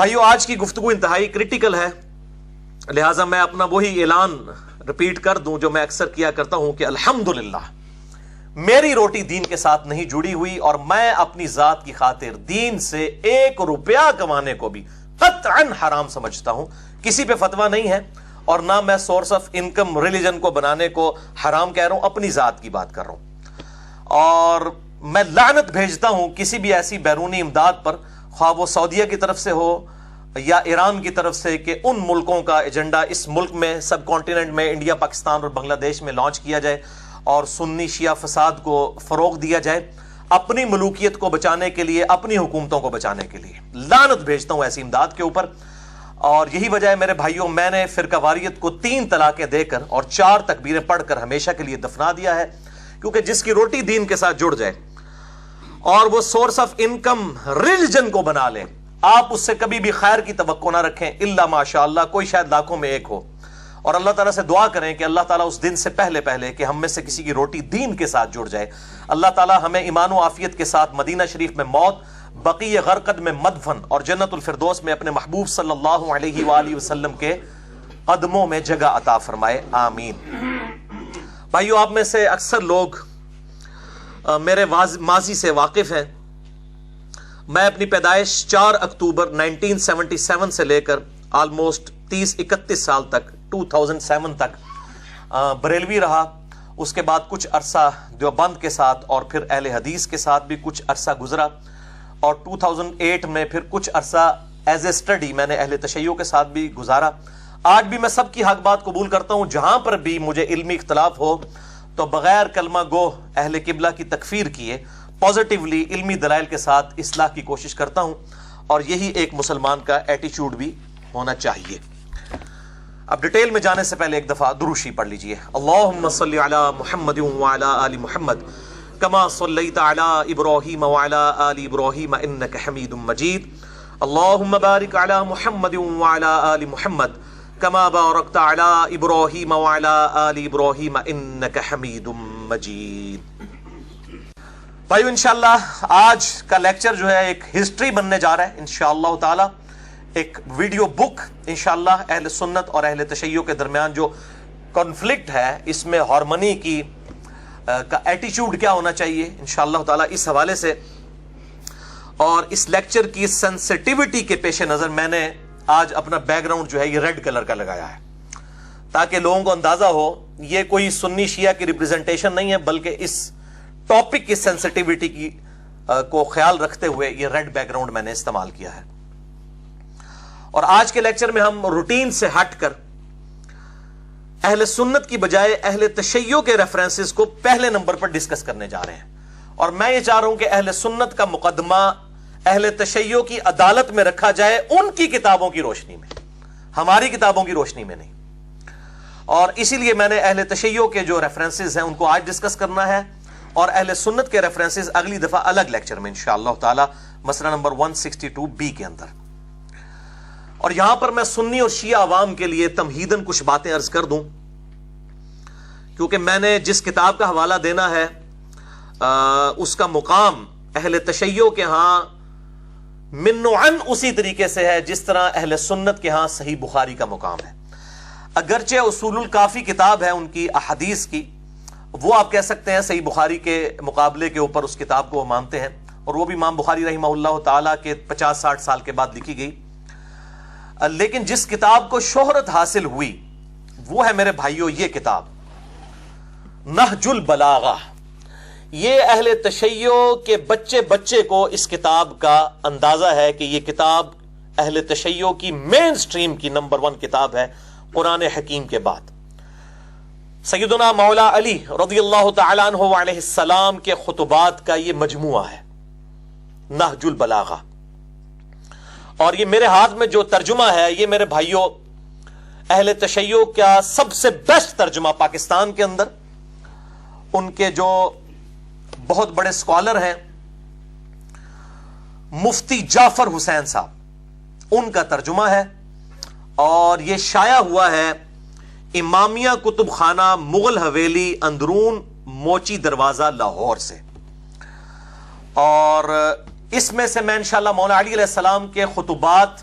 بھائیو آج کی گفتگو انتہائی کریٹیکل ہے، لہٰذا میں اپنا وہی اعلان رپیٹ کر دوں جو میں اکثر کیا کرتا ہوں کہ الحمدللہ میری روٹی دین کے ساتھ نہیں جڑی ہوئی، اور میں اپنی ذات کی خاطر دین سے 1 روپیہ کمانے کو بھی قطعاً حرام سمجھتا ہوں۔ کسی پہ فتویٰ نہیں ہے، اور نہ میں سورس آف انکم ریلیجن کو بنانے کو حرام کہہ رہا ہوں، اپنی ذات کی بات کر رہا ہوں۔ اور میں لعنت بھیجتا ہوں کسی بھی ایسی بیرونی امداد پر، خواہ وہ سعودیہ کی طرف سے ہو یا ایران کی طرف سے، کہ ان ملکوں کا ایجنڈا اس ملک میں، سب کانٹیننٹ میں، انڈیا، پاکستان اور بنگلہ دیش میں لانچ کیا جائے اور سنی شیعہ فساد کو فروغ دیا جائے اپنی ملوکیت کو بچانے کے لیے، اپنی حکومتوں کو بچانے کے لیے۔ لعنت بھیجتا ہوں ایسی امداد کے اوپر، اور یہی وجہ ہے میرے بھائیوں، میں نے فرقہ واریت کو 3 طلاقیں دے کر اور 4 تکبیریں پڑھ کر ہمیشہ کے لیے دفنا دیا ہے، کیونکہ جس کی روٹی دین کے ساتھ جڑ جائے اور وہ سورس آف انکم ریلیجن کو بنا لے، آپ اس سے کبھی بھی خیر کی توقع نہ رکھیں الا ماشاءاللہ، کوئی شاید لاکھوں میں ایک ہو، اور اللہ تعالیٰ سے دعا کریں کہ اللہ تعالیٰ اس دن سے پہلے کہ ہم میں سے کسی کی روٹی دین کے ساتھ جڑ جائے، اللہ تعالیٰ ہمیں ایمان و عافیت کے ساتھ مدینہ شریف میں موت، بقیع غرقد میں مدفن، اور جنت الفردوس میں اپنے محبوب صلی اللہ علیہ وآلہ وسلم کے قدموں میں جگہ عطا فرمائے، آمین۔ بھائیو آپ میں سے اکثر لوگ میرے ماضی سے واقف ہیں۔ میں اپنی پیدائش 4 اکتوبر 1977 سے لے کر آلموسٹ 30-31 سال تک 2007 تک بریلوی رہا، اس کے بعد کچھ عرصہ دیوبند کے ساتھ اور پھر اہل حدیث کے ساتھ بھی کچھ عرصہ گزرا، اور 2008 میں پھر کچھ عرصہ ایز اے اسٹڈی میں نے اہل تشیع کے ساتھ بھی گزارا۔ آج بھی میں سب کی حق بات قبول کرتا ہوں، جہاں پر بھی مجھے علمی اختلاف ہو تو بغیر کلمہ گو اہل قبلہ کی تکفیر کیے پازیٹیولی علمی دلائل کے ساتھ اصلاح کی کوشش کرتا ہوں، اور یہی ایک مسلمان کا ایٹیچیوڈ بھی ہونا چاہیے۔ اب ڈیٹیل میں جانے سے پہلے ایک دفعہ دروشی پڑھ لیجئے۔ اللہم صلی علی محمد وعلی آل محمد کما صلیت علی ابراہیم وعلی آل ابراہیم انک حمید مجید، اللہم بارک علی محمد وعلی آل محمد کما بارکت علی ابراہیم وعلی آل ابراہیم انک حمید مجید۔ بھائیو انشاءاللہ آج کا لیکچر جو ہے ایک ہسٹری بننے جا رہا ہے انشاءاللہ تعالی، ایک ویڈیو بک انشاءاللہ اہل سنت اور اہل تشیع کے درمیان جو کنفلکٹ ہے، اس میں ہارمنی کی کا ایٹیچیوڈ کیا ہونا چاہیے انشاءاللہ تعالی، اس حوالے سے اور اس لیکچر کی سینسٹیوٹی کے پیش نظر میں نے آج اپنا بیک گراؤنڈ جو ہے یہ ریڈ کلر کا لگایا ہے، تاکہ لوگوں کو اندازہ ہو یہ کوئی سنی شیعہ کی ریپریزنٹیشن نہیں ہے، بلکہ اس ٹاپک کی سینسٹیوٹی کی کو خیال رکھتے ہوئے یہ ریڈ بیک گراؤنڈ میں نے استعمال کیا ہے۔ اور آج کے لیکچر میں ہم روٹین سے ہٹ کر اہل سنت کی بجائے اہل تشیع کے ریفرنسز کو پہلے نمبر پر ڈسکس کرنے جا رہے ہیں، اور میں یہ چاہ رہا ہوں کہ اہل سنت کا مقدمہ اہل تشیع کی عدالت میں رکھا جائے، ان کی کتابوں کی روشنی میں، ہماری کتابوں کی روشنی میں نہیں۔ اور اسی لیے میں نے اہل تشیع کے جو ریفرنسز ہیں ان کو آج ڈسکس کرنا ہے، اور اہل سنت کے ریفرنسز اگلی دفعہ الگ لیکچر میں انشاءاللہ تعالی مسئلہ نمبر 162B کے اندر۔ اور یہاں پر میں سنی اور شیعہ عوام کے لیے تمہیداً کچھ باتیں عرض کر دوں، کیونکہ میں نے جس کتاب کا حوالہ دینا ہے اس کا مقام اہل تشیع کے ہاں من و عن اسی طریقے سے ہے جس طرح اہل سنت کے ہاں صحیح بخاری کا مقام ہے۔ اگرچہ اصول الکافی کتاب ہے ان کی احادیث کی، وہ آپ کہہ سکتے ہیں صحیح بخاری کے مقابلے کے اوپر اس کتاب کو وہ مانتے ہیں، اور وہ بھی امام بخاری رحمہ اللہ تعالیٰ کے 50-60 سال کے بعد لکھی گئی، لیکن جس کتاب کو شہرت حاصل ہوئی وہ ہے میرے بھائیوں یہ کتاب نہج البلاغہ۔ یہ اہل تشیع کے بچے کو اس کتاب کا اندازہ ہے کہ یہ کتاب اہل تشیع کی مین سٹریم کی نمبر 1 کتاب ہے قرآن حکیم کے بعد۔ سیدنا مولا علی رضی اللہ تعالیٰ عنہ علیہ السلام کے خطبات کا یہ مجموعہ ہے نہج البلاغہ، اور یہ میرے ہاتھ میں جو ترجمہ ہے یہ میرے بھائیوں اہل تشیع کا سب سے بیسٹ ترجمہ پاکستان کے اندر، ان کے جو بہت بڑے اسکالر ہیں مفتی جعفر حسین صاحب، ان کا ترجمہ ہے، اور یہ شائع ہوا ہے امامیہ کتب خانہ مغل حویلی اندرون موچی دروازہ لاہور سے۔ اور اس میں سے میں انشاءاللہ مولانا علی علیہ السلام کے خطبات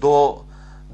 2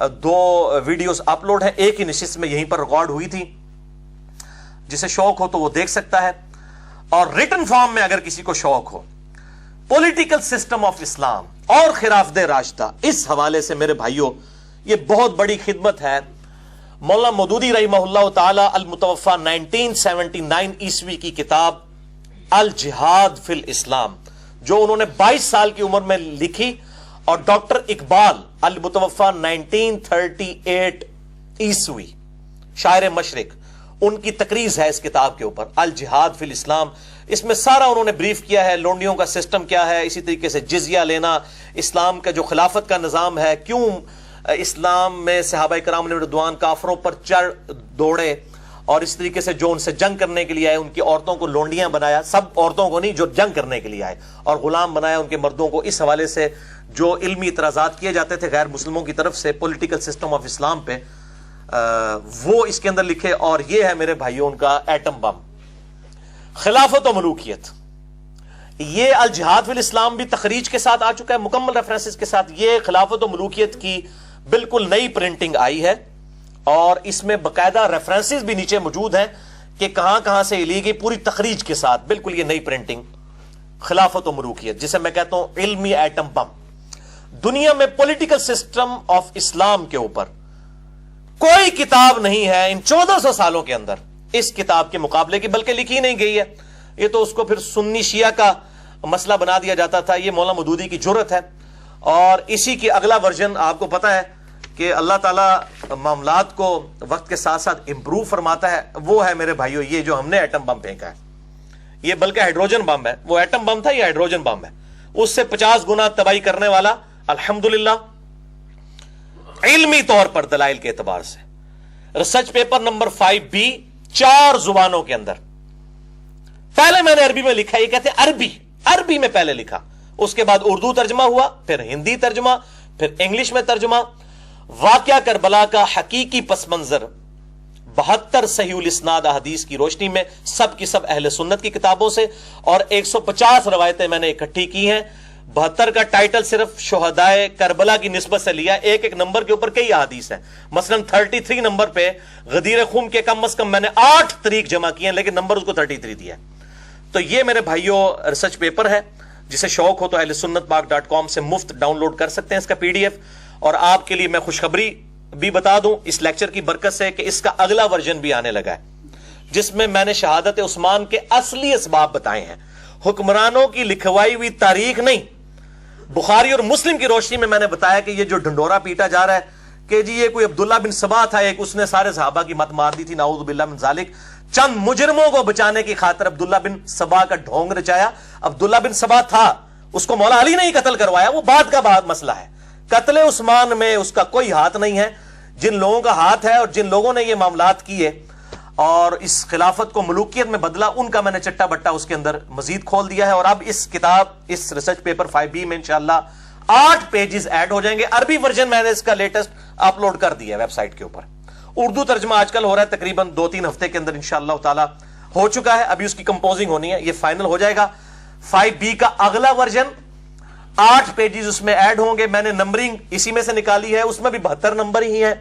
2 ویڈیوز اپلوڈ ہیں، ایک ہی نشست میں یہیں پر ریکارڈ ہوئی تھی، جسے شوق ہو تو وہ دیکھ سکتا ہے، اور ریٹن فارم میں اگر کسی کو شوق ہو پولیٹیکل سسٹم آف اسلام اور خلافت راشدہ، اس حوالے سے میرے بھائیوں یہ بہت بڑی خدمت ہے۔ مولانا مودودی رحمہ اللہ تعالی المتوفا 1979 عیسوی کی کتاب الجہاد فی الاسلام، جو انہوں نے 22 سال کی عمر میں لکھی، اور ڈاکٹر اقبال المتوفا 1938 عیسوی شاعر مشرق، ان کی تقریض ہے اس کتاب کے اوپر الجہاد فی الاسلام۔ اس میں سارا انہوں نے بریف کیا ہے، لونڈیوں کا سسٹم کیا ہے، اسی طریقے سے جزیہ لینا، اسلام کا جو خلافت کا نظام ہے، کیوں اسلام میں صحابہ کرام نے رضوان کافروں پر چڑھ دوڑے، اور اس طریقے سے جو ان سے جنگ کرنے کے لیے آئے ان کی عورتوں کو لونڈیاں بنایا، سب عورتوں کو نہیں جو جنگ کرنے کے لیے آئے، اور غلام بنایا ان کے مردوں کو۔ اس حوالے سے جو علمی اعتراضات کیے جاتے تھے غیر مسلموں کی طرف سے پولیٹیکل سسٹم آف اسلام پہ، وہ اس کے اندر لکھے، اور یہ ہے میرے بھائیوں ان کا ایٹم بم۔ خلافت و ملوکیت، یہ الجہاد فی الاسلام بھی تخریج کے ساتھ آ چکا ہے، مکمل ریفرنسز کے ساتھ۔ یہ خلافت و ملوکیت کی بالکل نئی پرنٹنگ آئی ہے، اور اس میں باقاعدہ ریفرنسز بھی نیچے موجود ہیں کہ کہاں کہاں سے لی گئی، پوری تخریج کے ساتھ، بالکل یہ نئی پرنٹنگ خلافت و ملوکیت، جسے میں کہتا ہوں علمی ایٹم بم۔ دنیا میں پولیٹیکل سسٹم آف اسلام کے اوپر کوئی کتاب نہیں ہے ان 1400 سالوں کے اندر اس کتاب کے مقابلے کی، بلکہ لکھی نہیں گئی ہے۔ یہ تو اس کو پھر سنی شیعہ کا مسئلہ بنا دیا جاتا تھا، یہ مولانا مودودی کی جرت ہے، اور اسی کی اگلا ورژن آپ کو پتا ہے کہ اللہ تعالیٰ معاملات کو وقت کے ساتھ ساتھ امپروو فرماتا ہے، وہ ہے میرے بھائیوں یہ جو ہم نے ایٹم بم پھینکا ہے، یہ بلکہ ہائیڈروجن بم ہے، وہ ایٹم بم تھا، یہ ہائیڈروجن بم ہے، اس سے 50 گنا تباہی کرنے والا، الحمدللہ علمی طور پر دلائل کے اعتبار سے۔ ریسرچ پیپر نمبر 5B 4 زبانوں کے اندر، پہلے میں نے عربی میں لکھا، یہ کہتے ہیں عربی میں پہلے لکھا، اس کے بعد اردو ترجمہ ہوا، پھر ہندی ترجمہ، پھر انگلش میں ترجمہ۔ واقعہ کربلا کا حقیقی پس منظر 72 صحیح الاسناد احادیث کی روشنی میں، سب کی سب اہل سنت کی کتابوں سے، اور 150 روایتیں میں نے اکٹھی کی ہیں۔ 72 کا ٹائٹل صرف شہدائے کربلا کی نسبت سے لیا، ایک ایک نمبر کے اوپر کئی احادیث ہیں، مثلا 33 نمبر پہ غدیر خون کے کم از کم میں نے 8 طریق جمع کیے ہیں، لیکن نمبر اس کو 33 دیا ہے۔ تو یہ میرے بھائیوں ریسرچ پیپر ہے، جسے شوق ہو تو اہل سنت پاک.com سے مفت ڈاؤن لوڈ کر سکتے ہیں اس کا PDF۔ اور آپ کے لیے میں خوشخبری بھی بتا دوں اس لیکچر کی برکت سے کہ اس کا اگلا ورژن بھی آنے لگا ہے، جس میں میں نے شہادت عثمان کے اصلی اسباب بتائے ہیں، حکمرانوں کی لکھوائی ہوئی تاریخ نہیں، بخاری اور مسلم کی روشنی میں نے بتایا کہ یہ جو ڈنڈورا پیٹا جا رہا ہے کہ جی یہ کوئی عبداللہ بن سبا تھا، ایک اس نے سارے صحابہ کی مت مار دی تھی، نعوذ باللہ من ذالک، چند مجرموں کو بچانے کی خاطر عبداللہ بن سبا کا ڈھونگ رچایا۔ عبداللہ بن سبا تھا، اس کو مولا علی نے ہی قتل کروایا، وہ بعد کا مسئلہ ہے، قتل عثمان میں اس کا کوئی ہاتھ نہیں ہے۔ جن لوگوں کا ہاتھ ہے اور جن لوگوں نے یہ معاملات کیے اور اس خلافت کو ملوکیت میں بدلا، ان کا میں نے چٹا بٹا اس کے اندر مزید کھول دیا ہے۔ اور اب اس کتاب، اس ریسرچ پیپر 5B میں انشاءاللہ 8 پیجز ایڈ ہو جائیں گے۔ عربی ورژن میں نے اس کا لیٹسٹ اپلوڈ کر دیا ہے ویب سائٹ کے اوپر، اردو ترجمہ آج کل ہو رہا ہے، تقریباً 2-3 ہفتے کے اندر انشاءاللہ تعالی ہو چکا ہے، ابھی اس کی کمپوزنگ ہونی ہے، یہ فائنل ہو جائے گا۔ 5B کا اگلا ورژن 8 پیجز اس میں ایڈ ہوں گے، میں نے نمبرنگ اسی میں سے نکالی ہے، اس میں بھی 72 نمبر ہی ہیں،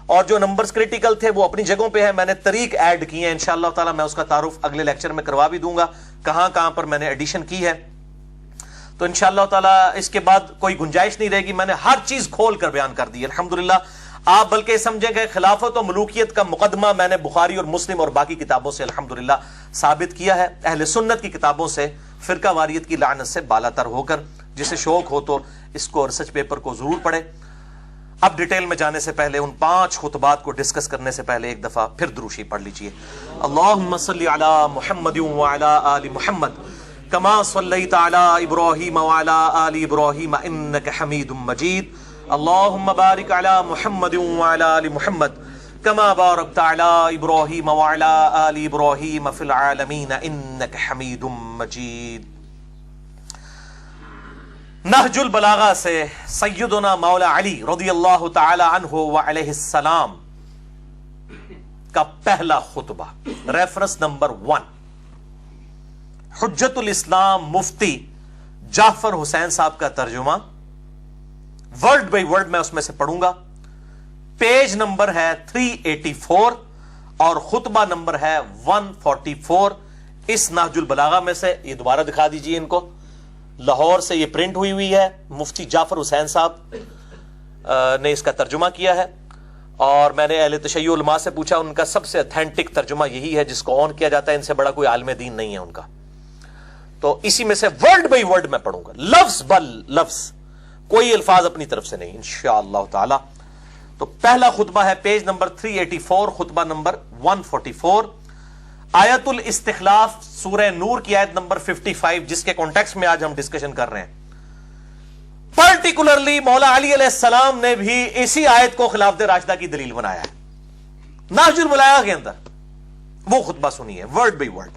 اور جو نمبرز کریٹیکل تھے وہ اپنی جگہوں پہ ہیں، میں نے طریق ایڈ کیے ہیں، انشاءاللہ تعالی میں اس کا تعارف اگلے لیکچر میں کروا بھی دوں گا، کہاں کہاں پر میں نے ایڈیشن کی ہے۔ تو انشاءاللہ تعالی اس کے بعد کوئی گنجائش نہیں رہے گی، میں نے ہر چیز کھول کر بیان کر دی ہے الحمدللہ۔ آپ بلکہ سمجھیں کہ خلافت و ملوکیت کا مقدمہ میں نے بخاری اور مسلم اور باقی کتابوں سے الحمدللہ ثابت کیا ہے، اہل سنت کی کتابوں سے، فرقہ واریت کی لعنت سے بالا تر ہو کر۔ جسے شوق ہو تو اس کو ریسرچ پیپر کو ضرور پڑھے۔ اب ڈیٹیل میں جانے سے پہلے، ان 5 خطبات کو ڈسکس کرنے سے پہلے ایک دفعہ پھر دروشی پڑھ لیجئے۔ اللہم صلی علی محمد وعلی آل محمد کما صلیت علی ابراہیم وعلی آل ابراہیم انک حمید مجید۔ اللہم بارک علی محمد وعلی آل محمد کما بارکت علی ابراہیم وعلی آل ابراہیم فی العالمین انک حمید مجید۔ نہج البلاغہ سے سیدنا مولا علی رضی اللہ تعالی عنہ وعلیہ السلام کا پہلا خطبہ، ریفرنس نمبر 1، حجت الاسلام مفتی جعفر حسین صاحب کا ترجمہ، ورڈ بائی ورڈ میں اس میں سے پڑھوں گا۔ پیج نمبر ہے 384 اور خطبہ نمبر ہے 144 اس نہج البلاغہ میں سے. یہ دوبارہ دکھا دیجئے ان کو. لاہور سے یہ پرنٹ ہوئی ہے. مفتی جعفر حسین صاحب نے اس کا ترجمہ کیا ہے اور میں نے اہل تشیع علماء سے پوچھا, ان کا سب سے اتھینٹک ترجمہ یہی ہے جس کو آن کیا جاتا ہے. ان سے بڑا کوئی عالم دین نہیں ہے ان کا. تو اسی میں سے ورڈ بائی ورڈ میں پڑھوں گا, لفظ بل لفظ, کوئی الفاظ اپنی طرف سے نہیں انشاءاللہ تعالی. تو پہلا خطبہ ہے پیج نمبر 384 خطبہ نمبر 144, آیت الاستخلاف سورہ نور کی آیت نمبر 55 جس کے کانٹیکسٹ میں آج ہم ڈسکشن کر رہے ہیں. پرٹیکولرلی مولا علی علیہ السلام نے بھی اسی آیت کو خلافت راشدہ کی دلیل بنایا ہے نہج البلاغہ کے اندر. وہ خطبہ سنیے ورڈ بائی ورڈ.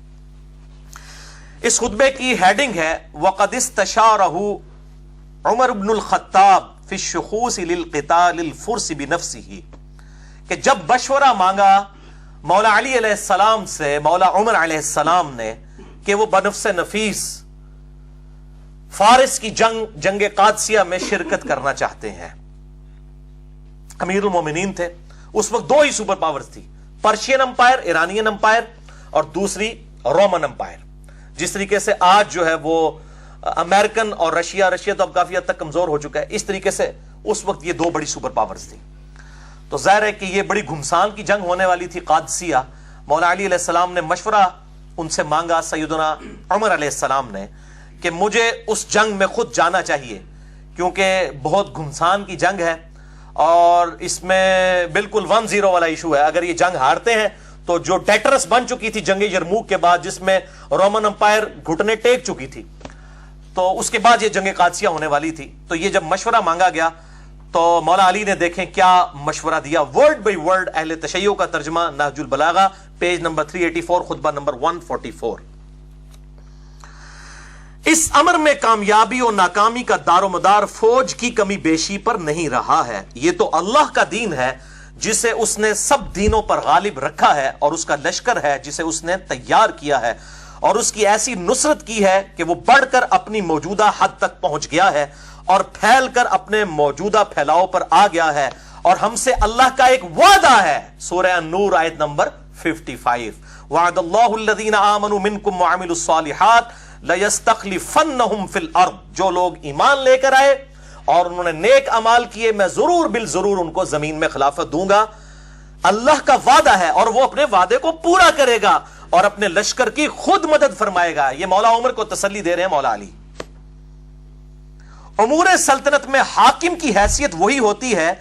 اس خطبے کی ہیڈنگ ہے وَقَدْ اسْتَشَارَهُ عمر بن الخطاب فی الشخوص للقتال الفرس بنفسه, کہ جب مشورہ مانگا مولا علی علیہ السلام سے مولا عمر علیہ السلام نے کہ وہ بنفس نفیس فارس کی جنگ قادسیہ میں شرکت کرنا چاہتے ہیں. امیر المومنین تھے اس وقت, دو ہی سپر پاورز تھی, پرشین امپائر, ایرانین امپائر, اور دوسری رومن امپائر. جس طریقے سے آج جو ہے وہ امریکن اور رشیا تو اب کافی حد تک کمزور ہو چکا ہے, اس طریقے سے اس وقت یہ دو بڑی سپر پاورز تھی. تو ظاہر ہے کہ یہ بڑی گھمسان کی جنگ ہونے والی تھی قادسیہ. مولا علی علیہ السلام نے مشورہ ان سے مانگا سیدنا عمر علیہ السلام نے کہ مجھے اس جنگ میں خود جانا چاہیے کیونکہ بہت گھمسان کی جنگ ہے اور اس میں بالکل 1-0 والا ایشو ہے. اگر یہ جنگ ہارتے ہیں تو جو ڈیٹرس بن چکی تھی جنگ یرموک کے بعد, جس میں رومن امپائر گھٹنے ٹیک چکی تھی, تو اس کے بعد یہ جنگ قادسیہ ہونے والی تھی. تو یہ جب مشورہ مانگا گیا تو مولا علی نے دیکھیں کیا مشورہ دیا, ورڈ بائی ورڈ اہل تشیع کا ترجمہ نہج البلاغہ پیج نمبر 384 خطبہ نمبر 144. اس امر میں کامیابی اور ناکامی کا دار و مدار فوج کی کمی بیشی پر نہیں رہا ہے. یہ تو اللہ کا دین ہے جسے اس نے سب دینوں پر غالب رکھا ہے, اور اس کا لشکر ہے جسے اس نے تیار کیا ہے, اور اس کی ایسی نصرت کی ہے کہ وہ بڑھ کر اپنی موجودہ حد تک پہنچ گیا ہے اور پھیل کر اپنے موجودہ پھیلاؤ پر آ گیا ہے. اور ہم سے اللہ کا ایک وعدہ ہے, سورہ النور آیت نمبر 55, وعد اللہ الذین آمنوا منکم وعملوا الصالحات لَيَسْتَخْلِفَنَّهُمْ فِي الْأَرْضِ, جو لوگ ایمان لے کر آئے اور انہوں نے نیک اعمال کیے میں ضرور بالضرور ان کو زمین میں خلافت دوں گا. اللہ کا وعدہ ہے اور وہ اپنے وعدے کو پورا کرے گا اور اپنے لشکر کی خود مدد فرمائے گا. یہ مولا عمر کو تسلی دے رہے ہیں مولا علی. امور سلطنت میں حاکم کی حیثیت وہی ہوتی ہے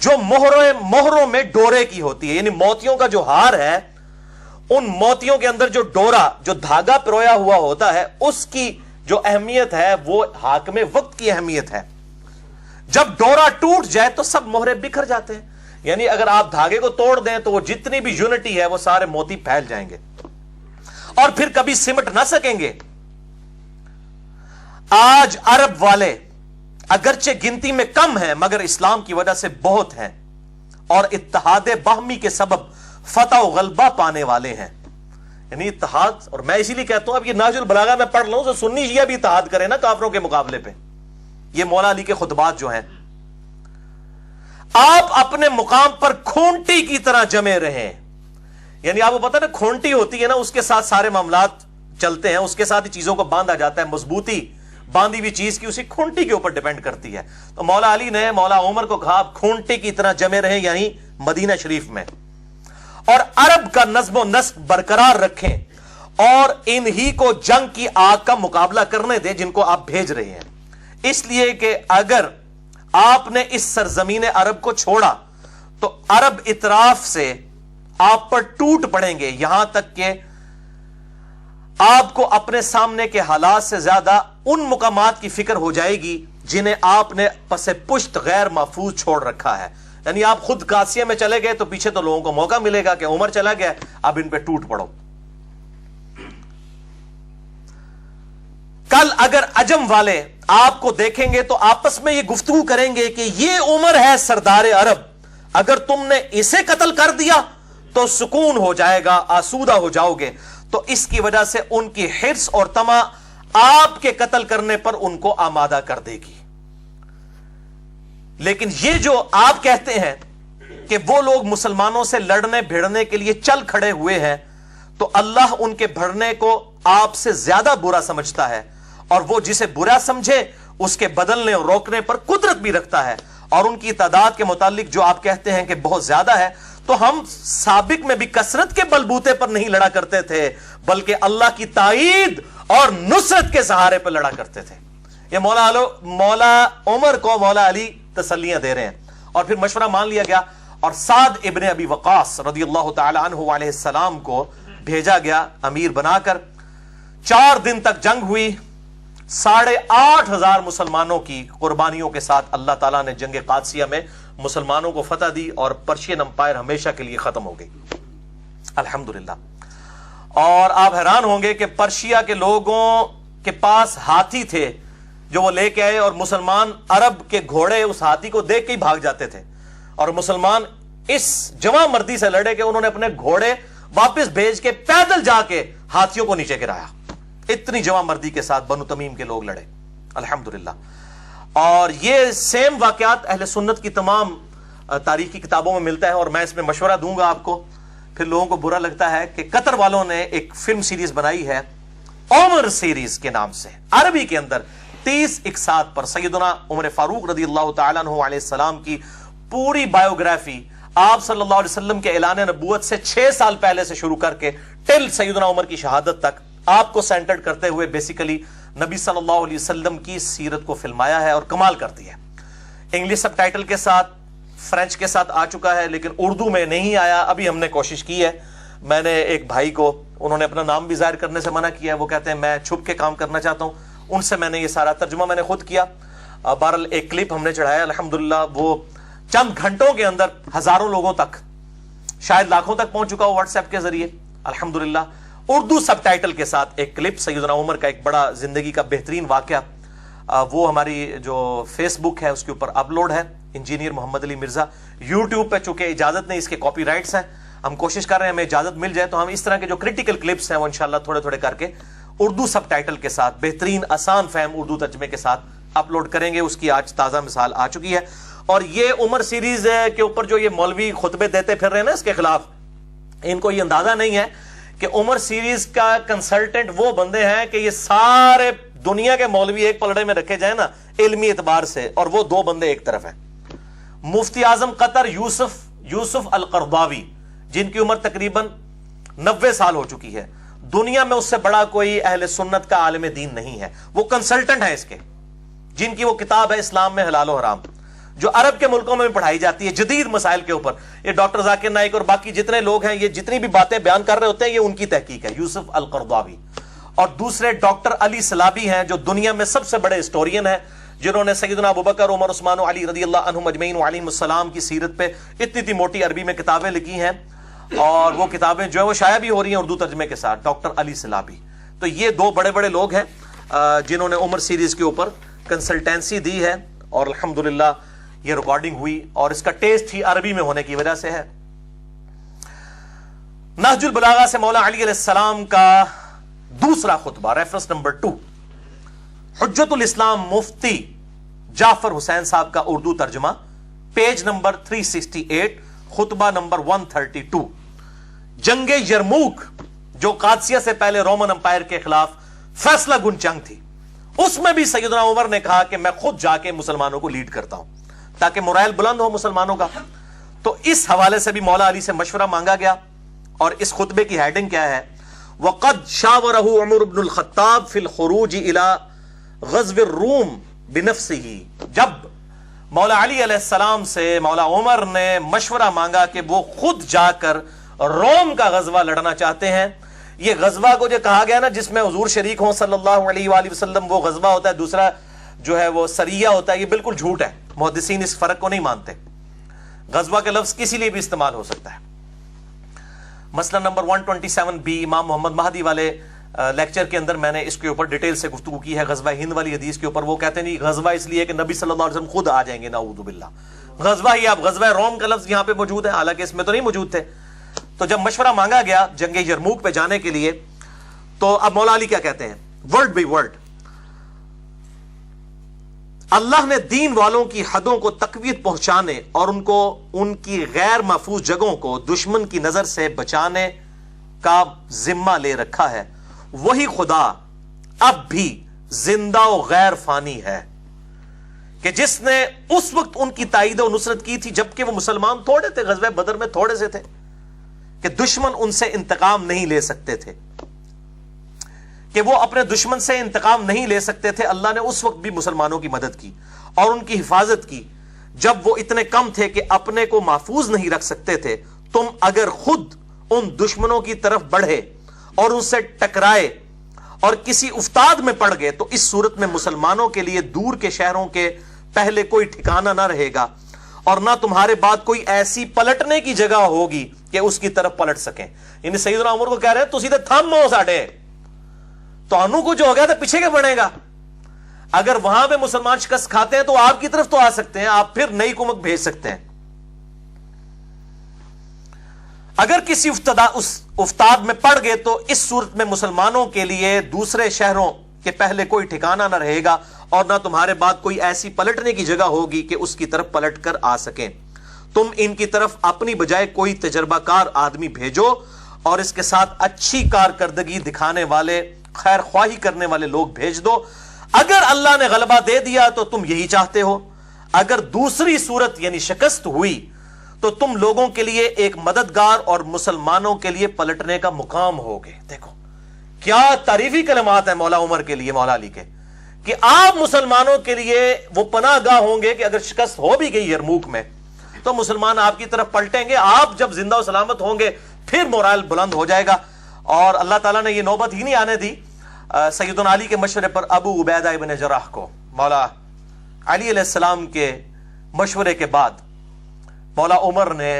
جو مہروں میں ڈورے کی ہوتی ہے, یعنی موتیوں کا جو ہار ہے ان موتیوں کے اندر جو ڈورا, جو دھاگا پرویا ہوا ہوتا ہے, اس کی جو اہمیت ہے وہ حاکم وقت کی اہمیت ہے. جب ڈورا ٹوٹ جائے تو سب مہرے بکھر جاتے ہیں, یعنی اگر آپ دھاگے کو توڑ دیں تو وہ جتنی بھی یونٹی ہے وہ سارے موتی پھیل جائیں گے اور پھر کبھی سمٹ نہ سکیں گے. آج عرب والے اگرچہ گنتی میں کم ہیں مگر اسلام کی وجہ سے بہت ہیں اور اتحاد باہمی کے سبب فتح و غلبہ پانے والے ہیں. یعنی اتحاد, اور میں اسی لیے کہتا ہوں اب یہ نہج البلاغہ میں پڑھ لوں تو سنی شیعہ بھی اتحاد کرے نا کافروں کے مقابلے پہ. یہ مولا علی کے خطبات جو ہیں, آپ اپنے مقام پر کھونٹی کی طرح جمے رہیں. یعنی آپ کو پتا نا کھونٹی ہوتی ہے نا, اس کے ساتھ سارے معاملات چلتے ہیں, اس کے ساتھ ہی چیزوں کو باندھا جاتا ہے. مضبوطی باندھی ہوئی چیز کی اسی کھونٹی کے اوپر ڈیپینڈ کرتی ہے. تو مولا علی نے مولا عمر کو کہا آپ کھونٹی کی طرح جمے رہیں یعنی مدینہ شریف میں, اور عرب کا نظم و نسق برقرار رکھیں اور انہی کو جنگ کی آگ کا مقابلہ کرنے دیں جن کو آپ بھیج رہے ہیں. اس لیے کہ اگر آپ نے اس سرزمین عرب کو چھوڑا تو عرب اطراف سے آپ پر ٹوٹ پڑیں گے, یہاں تک کہ آپ کو اپنے سامنے کے حالات سے زیادہ ان مقامات کی فکر ہو جائے گی جنہیں آپ نے پس پشت غیر محفوظ چھوڑ رکھا ہے. یعنی آپ خود قادسیہ میں چلے گئے تو پیچھے تو لوگوں کو موقع ملے گا کہ عمر چلا گیا, اب ان پہ ٹوٹ پڑو. کل اگر عجم والے آپ کو دیکھیں گے تو آپس میں یہ گفتگو کریں گے کہ یہ عمر ہے سردار عرب, اگر تم نے اسے قتل کر دیا تو سکون ہو جائے گا, آسودہ ہو جاؤ گے. تو اس کی وجہ سے ان کی حرص اور طمع آپ کے قتل کرنے پر ان کو آمادہ کر دے گی. لیکن یہ جو آپ کہتے ہیں کہ وہ لوگ مسلمانوں سے لڑنے بھیڑنے کے لیے چل کھڑے ہوئے ہیں تو اللہ ان کے بھڑنے کو آپ سے زیادہ برا سمجھتا ہے، اور وہ جسے برا سمجھے اس کے بدلنے اور روکنے پر قدرت بھی رکھتا ہے، اور ان کی تعداد کے متعلق جو آپ کہتے ہیں کہ بہت زیادہ ہے، تو ہم سابق میں بھی کثرت کے بلبوتے پر نہیں لڑا کرتے تھے بلکہ اللہ کی تائید اور نصرت کے سہارے پر لڑا کرتے تھے۔ یہ مولا عمر کو مولا علی تسلیاں دے رہے ہیں، اور پھر مشورہ مان لیا گیا اور سعد ابن ابی وقاص رضی اللہ تعالی عنہ علیہ السلام کو بھیجا گیا امیر بنا کر۔ 4 دن تک جنگ ہوئی، 8,500 مسلمانوں کی قربانیوں کے ساتھ اللہ تعالیٰ نے جنگ قادسیہ میں مسلمانوں کو فتح دی اور پرشین امپائر ہمیشہ کے لیے ختم ہو گئی، الحمدللہ۔ اور آپ حیران ہوں گے کہ پرشیا کے لوگوں کے پاس ہاتھی تھے جو وہ لے کے آئے، اور مسلمان عرب کے گھوڑے اس ہاتھی کو دیکھ کے ہی بھاگ جاتے تھے، اور مسلمان اس جواں مردی سے لڑے کہ انہوں نے اپنے گھوڑے واپس بھیج کے پیدل جا کے ہاتھیوں کو نیچے گرایا۔ اتنی جواں مردی کے ساتھ بنو تمیم کے لوگ لڑے، الحمدللہ۔ اور یہ سیم واقعات اہل سنت کی تمام تاریخی کتابوں میں ملتا ہے، اور میں اس میں مشورہ دوں گا آپ کو۔ پھر لوگوں کو برا لگتا ہے کہ قطر والوں نے ایک فلم سیریز بنائی ہے عمر سیریز کے نام سے، عربی کے اندر 30 اقساط پر سیدنا عمر فاروق رضی اللہ تعالیٰ عنہ علیہ السلام کی پوری بایوگرافی، آپ صلی اللہ علیہ وسلم کے اعلان نبوت سے 6 سال پہلے سے شروع کر کے ٹل سیدنا عمر کی شہادت تک آپ کو سینٹرڈ کرتے ہوئے بیسیکلی نبی صلی اللہ علیہ وسلم کی سیرت کو فلمایا ہے اور کمال کرتی ہے۔ انگلش سب ٹائٹل کے ساتھ، فرینچ کے ساتھ آ چکا ہے، لیکن اردو میں نہیں آیا، ابھی ہم نے کوشش کی ہے۔ میں نے ایک بھائی کو، انہوں نے اپنا نام بھی ظاہر کرنے سے منع کیا ہے، وہ کہتے ہیں میں چھپ کے کام کرنا چاہتا ہوں، ان سے میں نے یہ سارا ترجمہ میں نے خود کیا۔ بہرحال ایک کلپ ہم نے چڑھایا، الحمدللہ وہ چند گھنٹوں کے اندر ہزاروں لوگوں تک، شاید لاکھوں تک پہنچ چکا ہو واٹس ایپ کے ذریعے، الحمدللہ اردو سب ٹائٹل کے ساتھ ایک کلپ سیدنا عمر کا ایک بڑا زندگی کا بہترین واقعہ، وہ ہماری جو فیس بک ہے اس کے اوپر اپلوڈ ہے، انجینئر محمد علی مرزا۔ یوٹیوب پہ چونکہ اجازت نہیں، اس کے کاپی رائٹس ہیں، ہم کوشش کر رہے ہیں ہمیں اجازت مل جائے تو ہم اس طرح کے جو کریٹیکل کلپس ہیں وہ انشاءاللہ تھوڑے تھوڑے کر کے اردو سب ٹائٹل کے ساتھ بہترین آسان فہم اردو ترجمے کے ساتھ اپلوڈ کریں گے۔ اس کی آج تازہ مثال آ چکی ہے۔ اور یہ عمر سیریز کے اوپر جو یہ مولوی خطبے دیتے پھر رہے ہیں نا اس کے خلاف، ان کو یہ اندازہ نہیں ہے کہ عمر سیریز کا کنسلٹنٹ وہ بندے ہیں کہ یہ سارے دنیا کے مولوی ایک پلڑے میں رکھے جائیں نا علمی اعتبار سے، اور وہ 2 بندے ایک طرف ہیں۔ مفتی اعظم قطر یوسف القرضاوی، جن کی عمر تقریباً 90 سال ہو چکی ہے، دنیا میں اس سے بڑا کوئی اہل سنت کا عالم دین نہیں ہے، وہ کنسلٹنٹ ہے اس کے، جن کی وہ کتاب ہے اسلام میں حلال و حرام، جو عرب کے ملکوں میں پڑھائی جاتی ہے جدید مسائل کے اوپر۔ یہ ڈاکٹر ذاکر نائک اور باقی جتنے لوگ ہیں، یہ جتنی بھی باتیں بیان کر رہے ہوتے ہیں یہ ان کی تحقیق ہے، یوسف القرضاوی۔ اور دوسرے ڈاکٹر علی سلابی ہیں جو دنیا میں سب سے بڑے ہسٹورین ہیں، جنہوں نے سیدنا ابوبکر، عمر، عثمان و علی رضی اللہ عنہم اجمعین وعلیہم السلام کی سیرت پہ اتنی موٹی عربی میں کتابیں لکھی ہیں، اور وہ کتابیں جو ہے وہ شائع بھی ہو رہی ہیں اردو ترجمے کے ساتھ، ڈاکٹر علی سلابی۔ تو یہ 2 بڑے بڑے لوگ ہیں جنہوں نے عمر سیریز کے اوپر کنسلٹینسی دی ہے، اور الحمدللہ یہ ریکارڈنگ ہوئی، اور اس کا ٹیسٹ ہی عربی میں ہونے کی وجہ سے ہے۔ نہج البلاغہ سے مولا علی علیہ السلام کا دوسرا خطبہ، ریفرنس نمبر 2، حجت الاسلام مفتی جعفر حسین صاحب کا اردو ترجمہ، پیج نمبر 368، خطبہ نمبر 132۔ جنگ یرموک جو قادسیہ سے پہلے رومن امپائر کے خلاف فیصلہ گن جنگ تھی، اس میں بھی سیدنا عمر نے کہا کہ میں خود جا کے مسلمانوں کو لیڈ کرتا ہوں تاکہ مورائل بلند ہو مسلمانوں کا۔ تو اس حوالے سے بھی مولا علی سے مشورہ مانگا گیا، اور اس خطبے کی ہیڈنگ کیا ہے؟ وَقَدْ شَاوَرَهُ عمر بن الخطاب فی الخروج الى غزو الروم بنفسه۔ جب مولا علی علیہ السلام سے مولا عمر نے مشورہ مانگا کہ وہ خود جا کر روم کا غزوہ لڑنا چاہتے ہیں۔ یہ غزوہ کو جو کہا گیا نا جس میں حضور شریک ہوں صلی اللہ علیہ وآلہ وسلم، وہ غزوہ ہوتا ہے، دوسرا جو ہے وہ سریہ ہوتا ہے، یہ بالکل جھوٹ ہے، محدثین اس فرق کو نہیں مانتے۔ غزوہ کا لفظ کسی لیے بھی استعمال ہو سکتا ہے۔ مسئلہ نمبر 127B امام محمد مہدی والے لیکچر کے اندر میں نے اس کے اوپر ڈیٹیل سے گفتگو کی ہے، غزوہ ہند والی حدیث کے اوپر۔ وہ کہتے ہیں نہیں غزوہ اس لیے کہ نبی صلی اللہ علیہ وسلم خود آ جائیں گے، نعوذ باللہ، غزوہ ہی، اب غزوہ روم کا لفظ یہاں پہ موجود ہے، حالانکہ اس میں تو نہیں موجود تھے۔ تو جب مشورہ مانگا گیا جنگ یرموک پہ جانے کے لیے، تو اب مولا علی کیا کہتے ہیں ورڈ بائی ورڈ؟ اللہ نے دین والوں کی حدوں کو تقویت پہنچانے اور ان کی غیر محفوظ جگہوں کو دشمن کی نظر سے بچانے کا ذمہ لے رکھا ہے. وہی خدا اب بھی زندہ و غیر فانی ہے کہ جس نے اس وقت ان کی تائید و نصرت کی تھی جبکہ وہ مسلمان تھوڑے تھے, غزوہ بدر میں تھوڑے سے تھے, کہ دشمن ان سے انتقام نہیں لے سکتے تھے, کہ وہ اپنے دشمن سے انتقام نہیں لے سکتے تھے. اللہ نے اس وقت بھی مسلمانوں کی مدد کی اور ان کی حفاظت کی جب وہ اتنے کم تھے کہ اپنے کو محفوظ نہیں رکھ سکتے تھے. تم اگر خود ان دشمنوں کی طرف بڑھے اور ان سے ٹکرائے اور کسی افتاد میں پڑ گئے تو اس صورت میں مسلمانوں کے لیے دور کے شہروں کے پہلے کوئی ٹھکانہ نہ رہے گا اور نہ تمہارے بعد کوئی ایسی پلٹنے کی جگہ ہوگی کہ اس کی طرف پلٹ سکیں. یعنی سیدنا عمر کو کہہ رہے ہیں تو سیدھے تھم ہو ساڑھے تو انو کو جو ہو گیا تھا پیچھے کے بڑھے گا. اگر وہاں پہ مسلمان شکست کھاتے ہیں تو آپ کی طرف تو آ سکتے ہیں, آپ پھر نئی کمک بھیج سکتے ہیں. اگر کسی افتاد میں پڑ گئے تو اس صورت میں مسلمانوں کے لیے دوسرے شہروں کے پہلے کوئی ٹھکانہ نہ رہے گا اور نہ تمہارے بعد کوئی ایسی پلٹنے کی جگہ ہوگی کہ اس کی طرف پلٹ کر آ سکیں. تم ان کی طرف اپنی بجائے کوئی تجربہ کار آدمی بھیجو اور اس کے ساتھ اچھی کارکردگی دکھانے والے, خیر خواہی کرنے والے لوگ بھیج دو. اگر اللہ نے غلبہ دے دیا تو تم یہی چاہتے ہو, اگر دوسری صورت یعنی شکست ہوئی تو تم لوگوں کے لیے ایک مددگار اور مسلمانوں کے لیے پلٹنے کا مقام ہوگے. دیکھو کیا تعریفی کلمات ہیں مولا عمر کے لیے, مولا علی کے, کہ آپ مسلمانوں کے لیے وہ پناہ گاہ ہوں گے کہ اگر شکست ہو بھی گئی یرموک میں تو مسلمان آپ کی طرف پلٹیں گے. آپ جب زندہ و سلامت ہوں گے پھر مورال بلند ہو جائے گا. اور اللہ تعالیٰ نے یہ نوبت ہی نہیں آنے دی سیدنا علی کے مشورے پر ابو عبیدہ ابن جراح کو. مولا علی علیہ السلام کے مشورے کے بعد مولا عمر نے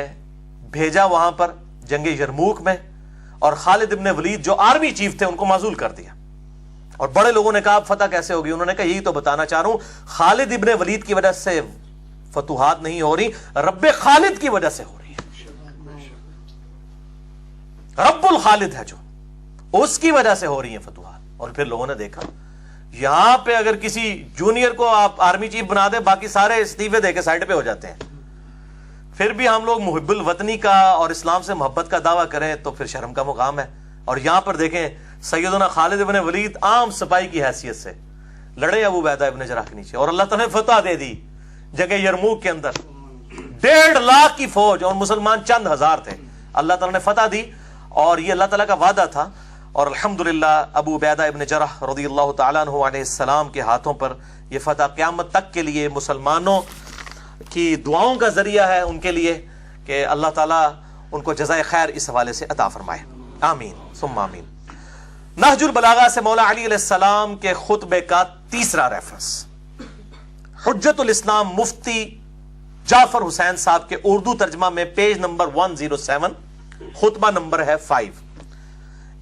بھیجا وہاں پر جنگ یرموک میں, اور خالد ابن ولید جو آرمی چیف تھے ان کو معزول کر دیا. اور بڑے لوگوں نے کہا فتح کیسے ہوگی؟ انہوں نے کہا یہی تو بتانا چاہ رہا ہوں, خالد ابن ولید کی وجہ سے فتوحات نہیں ہو رہی, رب خالد کی وجہ سے ہو رہی ہے. رب الخالد ہے جو, اس کی وجہ سے ہو رہی ہیں فتوحات. اور پھر لوگوں نے دیکھا یہاں پہ اگر کسی جونیئر کو آپ آرمی چیف بنا دیں باقی سارے استعفے دے کے سائڈ پہ ہو جاتے ہیں. پھر بھی ہم لوگ محب الوطنی کا اور اسلام سے محبت کا دعویٰ کریں تو پھر شرم کا مقام ہے. اور یہاں پر دیکھیں سیدنا خالد ابن ولید عام سپاہی کی حیثیت سے لڑے ابو عبیدہ ابن جراح کے نیچے, اور اللہ تعالیٰ نے فتح دے دی جگہ یرموک کے اندر. 1.5 لاکھ کی فوج اور مسلمان چند ہزار تھے, اللہ تعالیٰ نے فتح دی. اور یہ اللہ تعالیٰ کا وعدہ تھا, اور الحمدللہ ابو عبیدہ ابن جراح رضی اللہ تعالیٰ عنہ علیہ السلام کے ہاتھوں پر یہ فتح قیامت تک کے لیے مسلمانوں کی دعاؤں کا ذریعہ ہے ان کے لیے, کہ اللہ تعالیٰ ان کو جزائے خیر اس حوالے سے عطا فرمائے. آمین ثم آمین. نہج البلاغہ سے مولا علی علیہ السلام کے خطبے کا تیسرا ریفرنس, حجت الاسلام مفتی جعفر حسین صاحب کے اردو ترجمہ میں پیج نمبر 107, خطبہ نمبر ہے 5.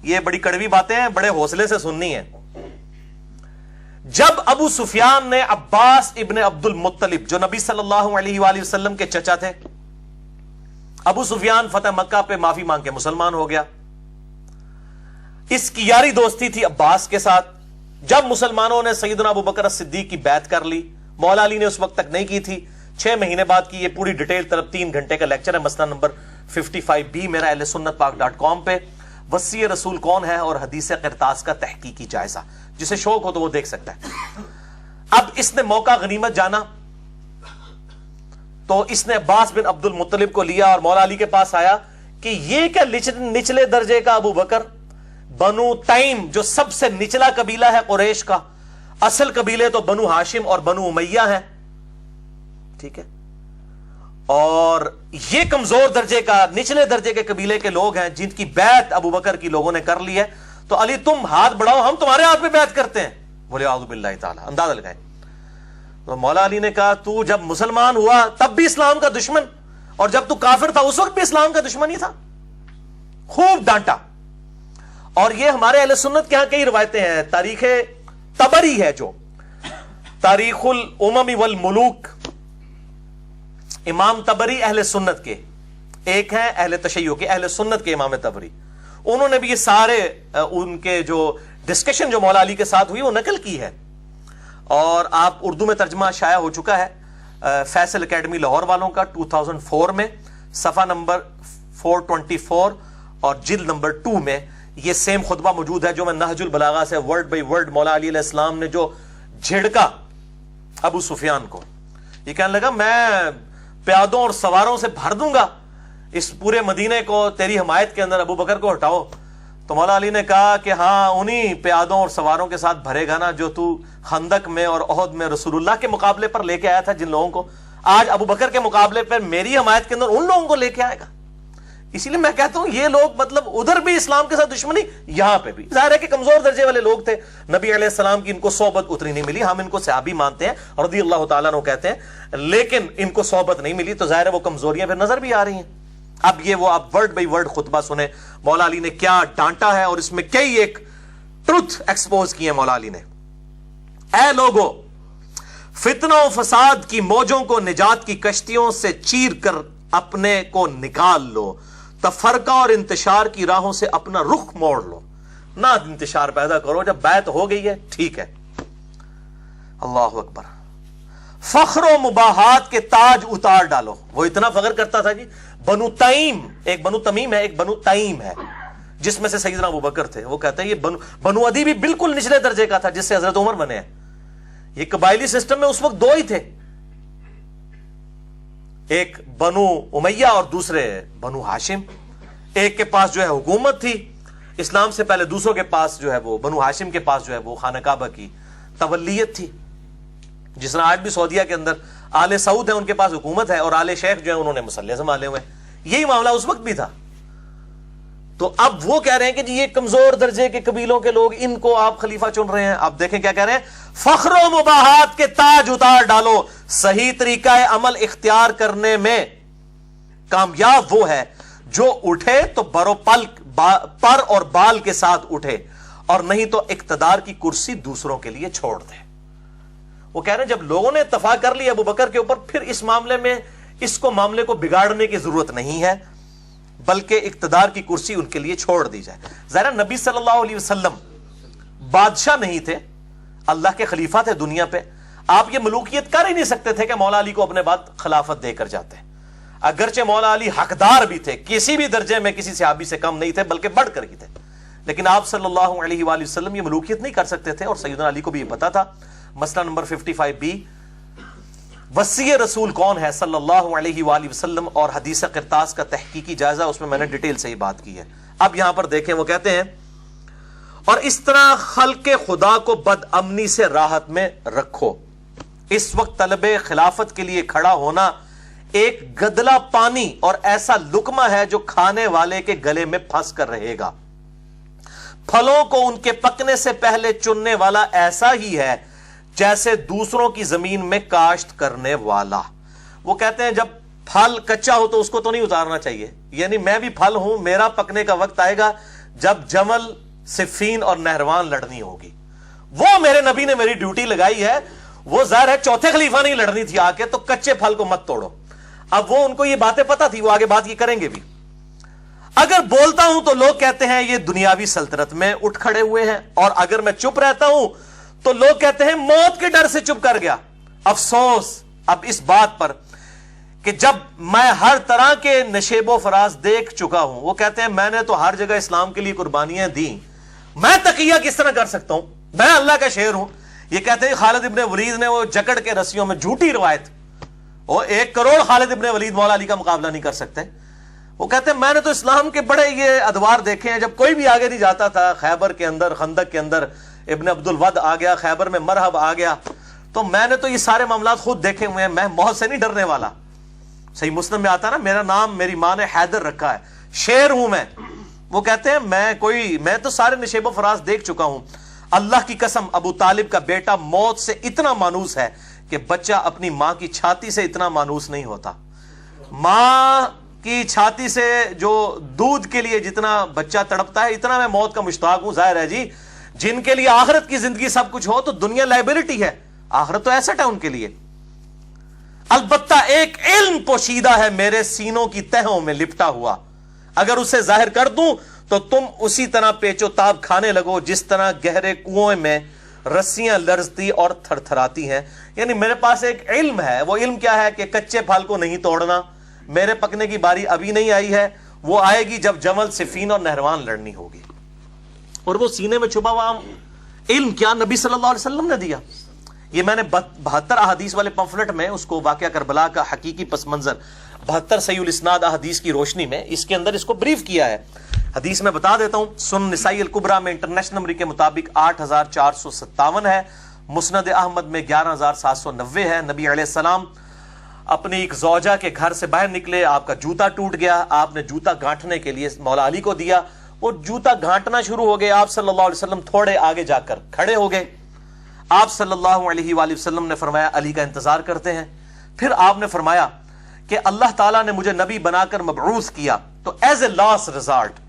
یہ بڑی کڑوی باتیں ہیں, بڑے حوصلے سے سننی ہیں. جب ابو سفیان نے عباس ابن عبد المطلب جو نبی صلی اللہ علیہ وآلہ وسلم کے چچا تھے, ابو سفیان فتح مکہ پہ معافی مانگ کے مسلمان ہو گیا. اس کی یاری دوستی تھی عباس کے ساتھ. جب مسلمانوں نے سیدنا ابو بکر الصدیق کی بیعت کر لی, مولا علی نے اس وقت تک نہیں کی تھی, 6 مہینے بعد کی. یہ پوری ڈیٹیل طرف 3 گھنٹے کا لیکچر ہے, مسئلہ نمبر 55B میرا اہل سنت پاک.com پہ. وصی رسول کون ہے اور حدیث قرطاس کا تحقیقی جائزہ, جسے شوق ہو تو وہ دیکھ سکتا ہے. اب اس نے موقع غنیمت جانا تو اس نے عباس بن عبد المطلب کو لیا اور مولا علی کے پاس آیا کہ یہ کیا نچلے درجے کا ابو بکر, بنو تیم جو سب سے نچلا قبیلہ ہے قریش کا, اصل قبیلے تو بنو ہاشم اور بنو امیہ ہیں, ٹھیک ہے, اور یہ کمزور درجے کا نچلے درجے کے قبیلے کے لوگ ہیں جن کی بیعت ابو بکر کی لوگوں نے کر لی ہے, تو علی تم ہاتھ بڑھاؤ, ہم تمہارے ہاتھ پہ بیعت کرتے ہیں. بولے اعوذ باللہ تعالی, اندازہ لگائیں. تو مولا علی نے کہا تو جب مسلمان ہوا تب بھی اسلام کا دشمن, اور جب تو کافر تھا اس وقت بھی اسلام کا دشمن ہی تھا. خوب ڈانٹا. اور یہ ہمارے اہل سنت کے ہاں کئی روایتیں ہیں. تاریخ طبری ہے جو تاریخ الامم والملوک, امام طبری اہل سنت کے ایک ہیں, اہل تشیع کے, اہل سنت کے امام طبری. انہوں نے بھی یہ سارے ان کے جو ڈسکشن جو مولا علی کے ساتھ ہوئی وہ نقل کی ہے. اور آپ اردو میں ترجمہ شائع ہو چکا ہے فیصل اکیڈمی لاہور والوں کا 2004 میں، صفحہ نمبر 424 اور جلد نمبر 2 میں یہ سیم خطبہ موجود ہے جو میں نہج البلاغہ سے ورڈ بائی ورڈ مولا علی علیہ السلام نے جو جھڑکا ابو سفیان کو، یہ کہنے لگا میں پیادوں اور سواروں سے بھر دوں گا اس پورے مدینے کو تیری حمایت کے اندر، ابو بکر کو ہٹاؤ. تو مولا علی نے کہا کہ ہاں انہی پیادوں اور سواروں کے ساتھ بھرے گا نا جو تو خندق میں اور احد میں رسول اللہ کے مقابلے پر لے کے آیا تھا جن لوگوں کو، آج ابو بکر کے مقابلے پر میری حمایت کے اندر ان لوگوں کو لے کے آئے گا. اسی لیے میں کہتا ہوں یہ لوگ مطلب ادھر بھی اسلام کے ساتھ دشمنی، یہاں پہ بھی ظاہر ہے کہ کمزور درجے والے لوگ تھے، نبی علیہ السلام کی ان کو صحبت اتنی نہیں ملی، ہم ان کو صحابی مانتے ہیں رضی اللہ تعالیٰ عنہ کہتے ہیں، لیکن ان کو صحبت نہیں ملی تو ظاہر ہے وہ کمزوریاں پھر نظر بھی آ رہی ہیں. اب یہ وہ آپ ورڈ بائی ورڈ خطبہ سنیں مولا علی نے کیا ڈانٹا ہے، اور اس میں کئی ایک ٹروتھ ایکسپوز کیے مولا علی نے. اے لوگو، فتنہ و فساد کی موجوں کو نجات کی کشتیوں سے چیر کر اپنے کو نکال لو، تفرقہ اور انتشار کی راہوں سے اپنا رخ موڑ لو، نہ انتشار پیدا کرو، جب بیعت ہو گئی ہے ٹھیک ہے. اللہ اکبر. فخر و مباحات کے تاج اتار ڈالو. وہ اتنا فخر کرتا تھا جی، بنو تیم، ایک بنو تمیم ہے ایک بنو تیم ہے جس میں سے سیدنا ابو بکر تھے، وہ کہتے ہیں یہ بنو عدی بھی بالکل نچلے درجے کا تھا جس سے حضرت عمر بنے ہیں. یہ قبائلی سسٹم میں اس وقت دو ہی تھے، ایک بنو امیہ اور دوسرے بنو ہاشم. ایک کے پاس جو ہے حکومت تھی اسلام سے پہلے، دوسروں کے پاس جو ہے وہ بنو ہاشم کے پاس جو ہے وہ خانہ کعبہ کی تولیت تھی. جس طرح آج بھی سعودیہ کے اندر آل سعود ہیں، ان کے پاس حکومت ہے، اور آل شیخ جو ہے انہوں نے مسلح سنبھالے ہوئے ہیں. یہی معاملہ اس وقت بھی تھا. تو اب وہ کہہ رہے ہیں کہ جی یہ کمزور درجے کے قبیلوں کے لوگ، ان کو آپ خلیفہ چن رہے ہیں. آپ دیکھیں کیا کہہ رہے ہیں، فخر و مباحات کے تاج اتار ڈالو، صحیح طریقہ عمل اختیار کرنے میں کامیاب وہ ہے جو اٹھے تو پر اور بال کے ساتھ اٹھے، اور نہیں تو اقتدار کی کرسی دوسروں کے لیے چھوڑ دے. وہ کہہ رہے ہیں جب لوگوں نے اتفاق کر لیا ابو بکر کے اوپر، پھر اس معاملے میں اس کو معاملے کو بگاڑنے کی ضرورت نہیں ہے، بلکہ اقتدار کی کرسی ان کے لیے چھوڑ دی جائے. ظاہر نبی صلی اللہ علیہ وسلم بادشاہ نہیں تھے، اللہ کے خلیفہ تھے دنیا پہ. آپ یہ ملوکیت کر ہی نہیں سکتے تھے کہ مولا علی کو اپنے بعد خلافت دے کر جاتے. اگرچہ مولا علی حقدار بھی تھے، کسی بھی درجے میں کسی صحابی سے کم نہیں تھے بلکہ بڑھ کر ہی تھے، لیکن آپ صلی اللہ علیہ وآلہ وسلم یہ ملوکیت نہیں کر سکتے تھے، اور سیدنا علی کو بھی یہ پتا تھا. مسئلہ نمبر 55B، وصی رسول کون ہے صلی اللہ علیہ وآلہ وسلم اور حدیث قرطاس کا تحقیقی جائزہ، اس میں میں نے ڈیٹیل سے ہی بات کی ہے. اب یہاں پر دیکھیں وہ کہتے ہیں، اور اس طرح خلق خدا کو بد امنی سے راحت میں رکھو. اس وقت طلب خلافت کے لیے کھڑا ہونا ایک گدلا پانی اور ایسا لقمہ ہے جو کھانے والے کے گلے میں پھنس کر رہے گا. پھلوں کو ان کے پکنے سے پہلے چننے والا ایسا ہی ہے جیسے دوسروں کی زمین میں کاشت کرنے والا. وہ کہتے ہیں جب پھل کچا ہو تو اس کو تو نہیں اتارنا چاہیے، یعنی میں بھی پھل ہوں، میرا پکنے کا وقت آئے گا جب جمل، صفین اور نہروان لڑنی ہوگی. وہ میرے نبی نے میری ڈیوٹی لگائی ہے. وہ ظاہر ہے چوتھے خلیفہ نہیں لڑنی تھی آ کے، تو کچے پھل کو مت توڑو. اب وہ ان کو یہ باتیں پتا تھی، وہ آگے بات یہ کریں گے بھی. اگر بولتا ہوں تو لوگ کہتے ہیں یہ دنیاوی سلطنت میں اٹھ کھڑے ہوئے ہیں، اور اگر میں چپ رہتا ہوں تو لوگ کہتے ہیں موت کے ڈر سے چپ کر گیا. افسوس اب اس بات پر کہ جب میں ہر طرح کے نشیب و فراز دیکھ چکا ہوں. وہ کہتے ہیں میں نے تو ہر جگہ اسلام کے لیے قربانیاں دی، میں تقیہ کس طرح کر سکتا ہوں، میں اللہ کا شیر ہوں. یہ کہتے ہیں خالد ابن ولید نے وہ جکڑ کے رسیوں میں، جھوٹی روایت، وہ 1 کروڑ خالد ابن ولید مولا علی کا مقابلہ نہیں کر سکتے. وہ کہتے ہیں میں نے تو اسلام کے بڑے یہ ادوار دیکھے ہیں، جب کوئی بھی آگے نہیں جاتا تھا، خیبر کے اندر، خندق کے اندر ابن عبد الود آ گیا، خیبر میں مرحب آ گیا، تو میں نے تو یہ سارے معاملات خود دیکھے ہوئے ہیں، میں موت سے نہیں ڈرنے والا. صحیح مسلم میں آتا نا، میرا نام میری ماں نے حیدر رکھا ہے، شیر ہوں میں. وہ کہتے ہیں میں تو سارے نشیب و فراز دیکھ چکا ہوں. اللہ کی قسم ابو طالب کا بیٹا موت سے اتنا مانوس ہے کہ بچہ اپنی ماں کی چھاتی سے اتنا مانوس نہیں ہوتا. ماں کی چھاتی سے جو دودھ کے لیے جتنا بچہ تڑپتا ہے، اتنا میں موت کا مشتاق ہوں. ظاہر ہے جی، جن کے لیے آخرت کی زندگی سب کچھ ہو تو دنیا لائبلٹی ہے، آخرت تو ایسٹ ہے ان کے لیے. البتہ ایک علم پوشیدہ ہے میرے سینوں کی تہوں میں لپٹا ہوا، اگر اسے ظاہر کر دوں تو تم اسی طرح پیچو تاب کھانے لگو جس طرح گہرے کنویں میں رسیاں لرزتی اور تھر تھراتی ہیں. یعنی میرے پاس ایک علم ہے. وہ علم کیا ہے کہ کچے پھل کو نہیں توڑنا. میرے پکنے کی باری ابھی نہیں آئی ہے, وہ آئے گی جب جمل, صفین اور نہروان لڑنی ہوگی. اور وہ سینے میں چھپا ہوا علم کیا نبی صلی اللہ علیہ وسلم نے دیا. یہ میں نے 72 احادیث والے پمفلٹ میں اس کو واقعہ کربلا کا حقیقی پس منظر 72 صحیح الاسناد احادیث کی روشنی میں اس کے اندر اس کو بریف کیا ہے. حدیث میں بتا دیتا ہوں. سنن نسائی الکبریٰ میں انٹرنیشنل نمبر کے مطابق 8457 ہے. مسند احمد میں 11790 ہے. نبی علیہ السلام اپنی ایک زوجہ کے گھر سے باہر نکلے, آپ کا جوتا ٹوٹ گیا, آپ نے جوتا گھانٹنے کے لیے مولا علی کو دیا. وہ جوتا گھانٹنا شروع ہو گئے. آپ صلی اللہ علیہ وسلم تھوڑے آگے جا کر کھڑے ہو گئے. آپ صلی اللہ علیہ وآلہ وسلم نے فرمایا علی کا انتظار کرتے ہیں. پھر آپ نے فرمایا کہ اللہ تعالیٰ نے مجھے نبی بنا کر مبعوث کیا, تو ایز اے لاسٹ ریزالٹ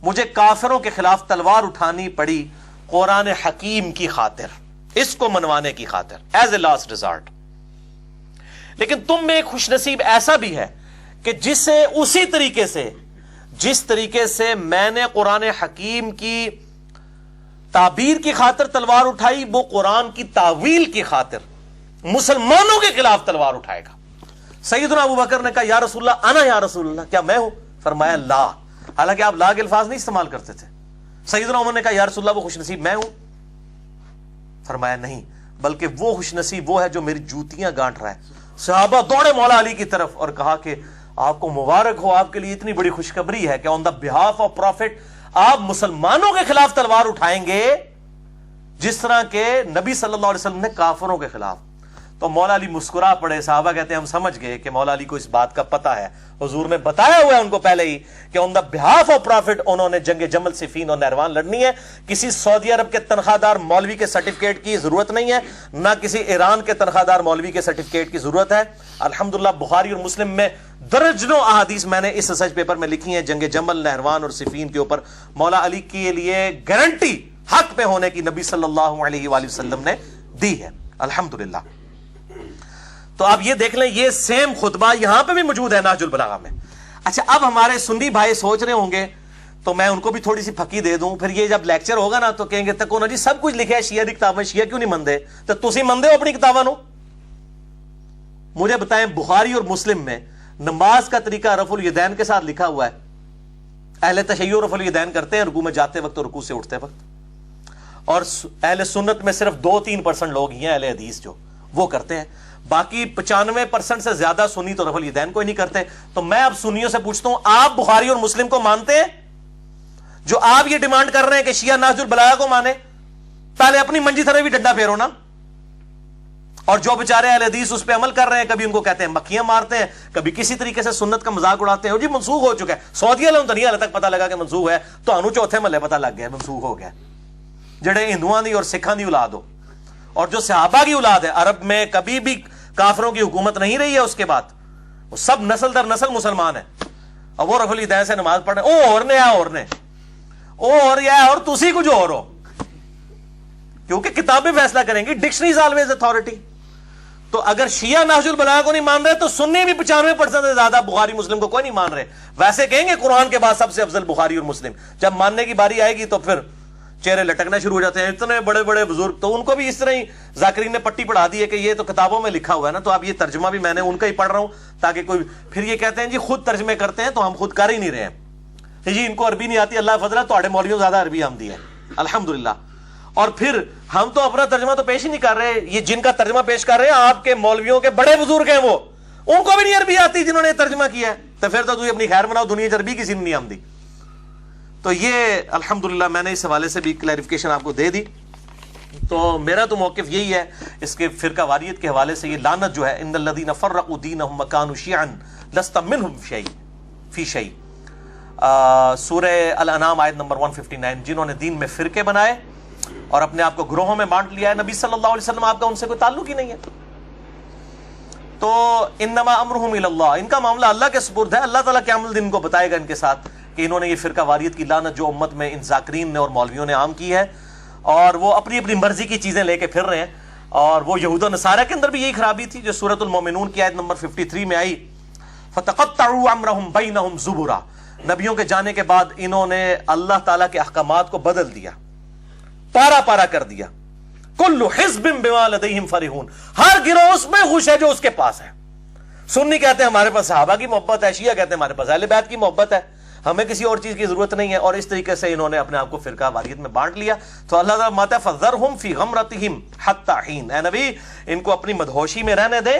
مجھے کافروں کے خلاف تلوار اٹھانی پڑی قرآن حکیم کی خاطر, اس کو منوانے کی خاطر, ایز اے لاسٹ ریزالٹ. لیکن تم میں ایک خوش نصیب ایسا بھی ہے کہ جسے اسی طریقے سے جس طریقے سے میں نے قرآن حکیم کی تعبیر کی خاطر تلوار اٹھائی, وہ قرآن کی تعویل کی خاطر مسلمانوں کے خلاف تلوار اٹھائے گا. سیدنا ابو بکر نے کہا یا رسول اللہ, انا یا رسول اللہ, کیا میں ہوں؟ فرمایا لا. حالانکہ آپ لا کے الفاظ نہیں استعمال کرتے تھے. سیدنا عمر نے کہا یا رسول اللہ وہ خوش نصیب میں ہوں؟ فرمایا نہیں, بلکہ وہ خوش نصیب وہ ہے جو میری جوتیاں گانٹ رہا ہے. صحابہ دوڑے مولا علی کی طرف اور کہا کہ آپ کو مبارک ہو, آپ کے لیے اتنی بڑی خوشخبری ہے کہ آن دا بہاف آف پروفٹ آپ مسلمانوں کے خلاف تلوار اٹھائیں گے جس طرح کہ نبی صلی اللہ علیہ وسلم نے کافروں کے خلاف. تو مولا علی مسکرا پڑے. صحابہ کہتے ہیں ہم سمجھ گئے کہ مولا علی کو اس بات کا پتہ ہے, حضور نے بتایا ہوا ہے ان کو پہلے ہی کہ آن دا بہاف آف پروفٹ انہوں نے جنگ جمل, صفین اور نہروان لڑنی ہے. کسی سعودی عرب کے تنخواہ دار مولوی کے سرٹیفکیٹ کی ضرورت نہیں ہے, نہ کسی ایران کے تنخواہ دار مولوی کے سرٹیفکیٹ کی ضرورت ہے. الحمدللہ بخاری اور مسلم میں درجنوں احادیث میں نے اس ریسرچ پیپر میں لکھی ہیں جنگ جمل, نہروان اور صفین کے اوپر مولا علی کے لیے گارنٹی حق پہ ہونے کی نبی صلی اللہ علیہ وآلہ وسلم نے دی ہے. الحمدللہ. تو آپ یہ دیکھ لیں, یہ سیم خطبہ یہاں پہ بھی موجود ہے نہج البلاغہ میں. اچھا, اب ہمارے سنی بھائی سوچ رہے ہوں گے, تو میں ان کو بھی تھوڑی سی پھکی دے دوں, پھر یہ جب لیکچر ہوگا نا تو کہیں گے تکو نا جی سب کچھ لکھا ہے شیعہ کی کتاب میں, شیعہ کیوں نہیں مندے؟ تو تسی مندے ہو اپنی کتاباں نو؟ مجھے بتائیں بخاری اور مسلم میں نماز کا طریقہ رفع الیدین کے ساتھ لکھا ہوا ہے. اہل تشیع رفع الیدین کرتے ہیں رکوع میں جاتے وقت اور رکوع سے اٹھتے وقت, اور اہل سنت میں صرف 2-3% لوگ ہی ہیں اہل حدیث جو وہ کرتے ہیں. باقی 95% سے زیادہ سنی تو رفع الیدین کوئی نہیں کرتے. تو میں اب سنیوں سے پوچھتا ہوں, آپ بخاری اور مسلم کو مانتے ہیں جو آپ یہ ڈیمانڈ کر رہے ہیں کہ شیعہ نہج البلاغہ کو مانے؟ پہلے اپنی منجی طرح بھی ڈنڈا پھیرو نا. اور جو بیچارے اہل حدیث اس پہ عمل کر رہے ہیں, کبھی ان کو کہتے ہیں مکھیاں مارتے ہیں, کبھی کسی طریقے سے سنت کا مذاق اڑاتے ہیں. اور جی منسوخ ہو چکا ہے, سعودی والوں تو نہیں حال تک پتہ لگا کہ منسوخ ہے, تو انو چوتھے محلے پتہ لگ گیا منسوخ ہو گیا. جڑے ہندوؤں دی اور سکھاں دی اولاد ہو, اور جو صحابہ کی اولاد ہے, عرب میں کبھی بھی کافروں کی حکومت نہیں رہی ہے اس کے بعد, وہ سب نسل در نسل مسلمان ہیں. اور وہ رفع الیدین سے نماز پڑھ رہے ہیں, اور تسی کچھ اور ہو, کیونکہ کتابیں فیصلہ کریں گی, ڈکشنریز آلویز اتھارٹی. تو اگر شیعہ نہج البلاغہ کو نہیں مان رہے تو سنی بھی 95% سے زیادہ بخاری مسلم کو کوئی نہیں مان رہے. ویسے کہیں گے قرآن کے بعد سب سے افضل بخاری اور مسلم, جب ماننے کی باری آئے گی تو پھر چہرے لٹکنا شروع ہو جاتے ہیں. اتنے بڑے بڑے بزرگ, تو ان کو بھی اس طرح ہی ذاکرین نے پٹی پڑھا دی ہے کہ یہ تو کتابوں میں لکھا ہوا ہے نا, تو اب یہ ترجمہ بھی میں نے ان کا ہی پڑھ رہا ہوں تاکہ کوئی پھر یہ کہتے ہیں جی خود ترجمے کرتے ہیں, تو ہم خود کر ہی نہیں رہے ہیں جی, ان کو عربی نہیں آتی, اللہ فضل ہے تو مولویوں زیادہ عربی آمدی ہے الحمدللہ. اور پھر ہم تو اپنا ترجمہ تو پیش ہی نہیں کر رہے, یہ جن کا ترجمہ پیش کر رہے ہیں آپ کے مولویوں کے بڑے بزرگ ہیں, وہ ان کو بھی نہیں عربی آتی جنہوں نے ترجمہ کیا ہے. تو پھر تو اپنی خیر بناؤ, دنیا عربی کسی نے نہیں آمدی. تو یہ الحمدللہ میں نے اس حوالے سے بھی کلیریفیکیشن آپ کو دے دی. تو میرا تو موقف یہی ہے اس کے فرقہ واریت کے حوالے سے, یہ لعنت جو ہے, ان الذین فرقوا دینہم وکانوا شیعا لست منہم فی شیء, سورہ الانعام آیت نمبر 159, جنہوں نے دین میں فرقے بنائے اور اپنے آپ کو گروہوں میں بانٹ لیا ہے, نبی صلی اللہ علیہ وسلم آپ کا ان سے کوئی تعلق ہی نہیں ہے. تو انما امرہم الی اللہ, ان کا معاملہ اللہ کے سپرد ہے. اللہ تعالیٰ قیامت دن کو بتائے گا ان کے ساتھ کہ انہوں نے یہ فرقہ واریت کی لعنت جو امت میں ان ذاکرین نے اور مولویوں نے عام کی ہے, اور وہ اپنی اپنی مرضی کی چیزیں لے کے پھر رہے ہیں. اور وہ یہود و نصارہ کے اندر بھی یہی خرابی تھی جو سورۃ المومنون کی آیت نمبر 53 میں آئی, فتقطعوا امرہم بینہم زبرا, نبیوں کے جانے کے بعد انہوں نے اللہ تعالیٰ کے احکامات کو بدل دیا, پارا پارا کر دیا. کل حزب بما لدیہم فرحون، ہر گروہ اس میں خوش ہے جو اس کے پاس ہے۔ سنی کہتے ہیں ہمارے پاس صحابہ کی محبت ہے، شیعہ کہتے ہیں ہمارے پاس اہل بیت کی محبت ہے، ہمیں کسی اور چیز کی ضرورت نہیں ہے، اور اس طریقے سے انہوں نے اپنے آپ کو فرقہ واریت میں بانٹ لیا۔ تو اللہ تعالیٰ فرماتا ہے فذرہم فی غمرتہم حتی حین، اے نبی ان کو اپنی مدہوشی میں رہنے دے